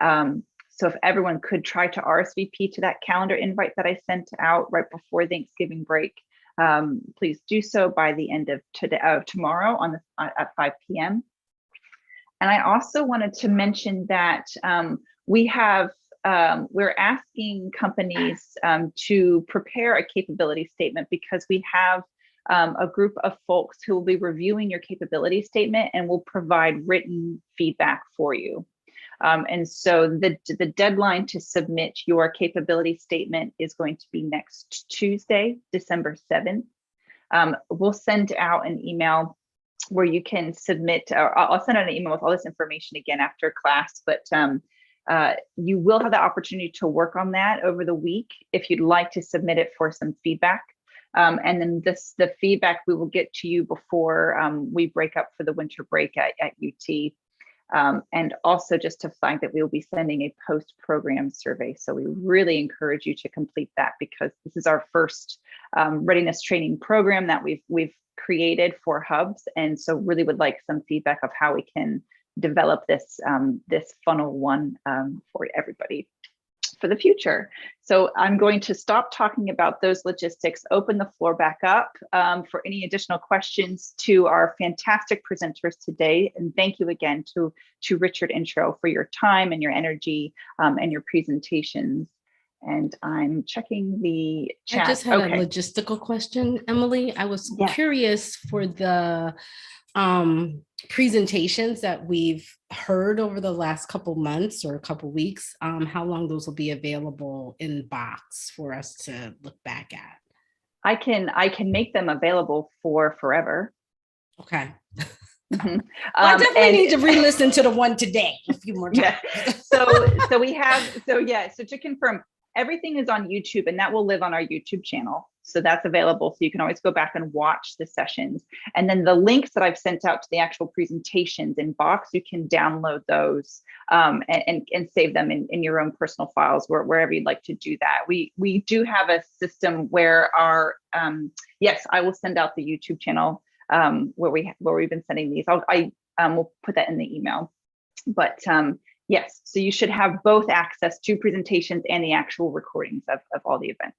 A: So if everyone could try to RSVP to that calendar invite that I sent out right before Thanksgiving break, please do so by the end of tomorrow at 5 p.m. And I also wanted to mention that we're asking companies to prepare a capability statement, because we have a group of folks who will be reviewing your capability statement and will provide written feedback for you. And so the deadline to submit your capability statement is going to be next Tuesday, December 7th. We'll send out an email where you can submit, or I'll send out an email with all this information again after class, but you will have the opportunity to work on that over the week if you'd like to submit it for some feedback. And then the feedback we will get to you before we break up for the winter break at UT. And also just to flag that we will be sending a post-program survey. So we really encourage you to complete that, because this is our first readiness training program that we've created for hubs. And so really would like some feedback of how we can develop this funnel one for everybody for the future. So I'm going to stop talking about those logistics, open the floor back up for any additional questions to our fantastic presenters today. And thank you again to Richard and Cheryl for your time and your energy and your presentations. And I'm checking the chat.
H: I just had a logistical question, Emily. I was curious for the presentations that we've heard over the last couple months or a couple weeks, how long those will be available in box for us to look back at.
A: I can make them available for forever.
H: Okay.
A: Mhm.
H: I definitely
A: and-
H: need to re-listen to the one today a few more times.
A: Yeah. So we have, so to confirm, everything is on YouTube, and that will live on our YouTube channel. So that's available. So you can always go back and watch the sessions. And then the links that I've sent out to the actual presentations in Box, you can download those and save them in your own personal files, wherever you'd like to do that. We do have a system where our, yes, I will send out the YouTube channel where we've been sending these. I will put that in the email. But yes, so you should have both access to presentations and the actual recordings of all the events.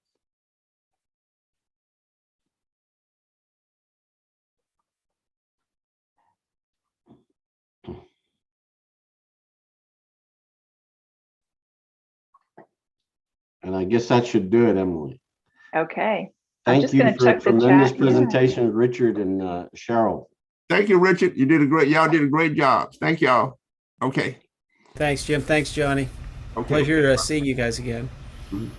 B: And I guess that should do it, Emily.
A: Okay. I'm
B: Thank
A: just
B: you
A: going to
B: for
A: check the
B: tremendous
A: chat.
B: presentation, Richard and Cheryl.
D: Thank you, Richard. You did a great, y'all did a great job. Thank y'all. Okay.
E: Thanks, Jim. Thanks, Johnny.
D: Okay.
E: Pleasure seeing you guys again.
B: And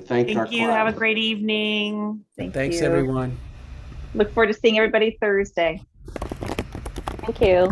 B: thank our
J: Thank you. Have a
B: class.
J: great evening.
E: Thanks,
A: you.
E: everyone.
A: Look forward to seeing everybody Thursday.
C: Thank you.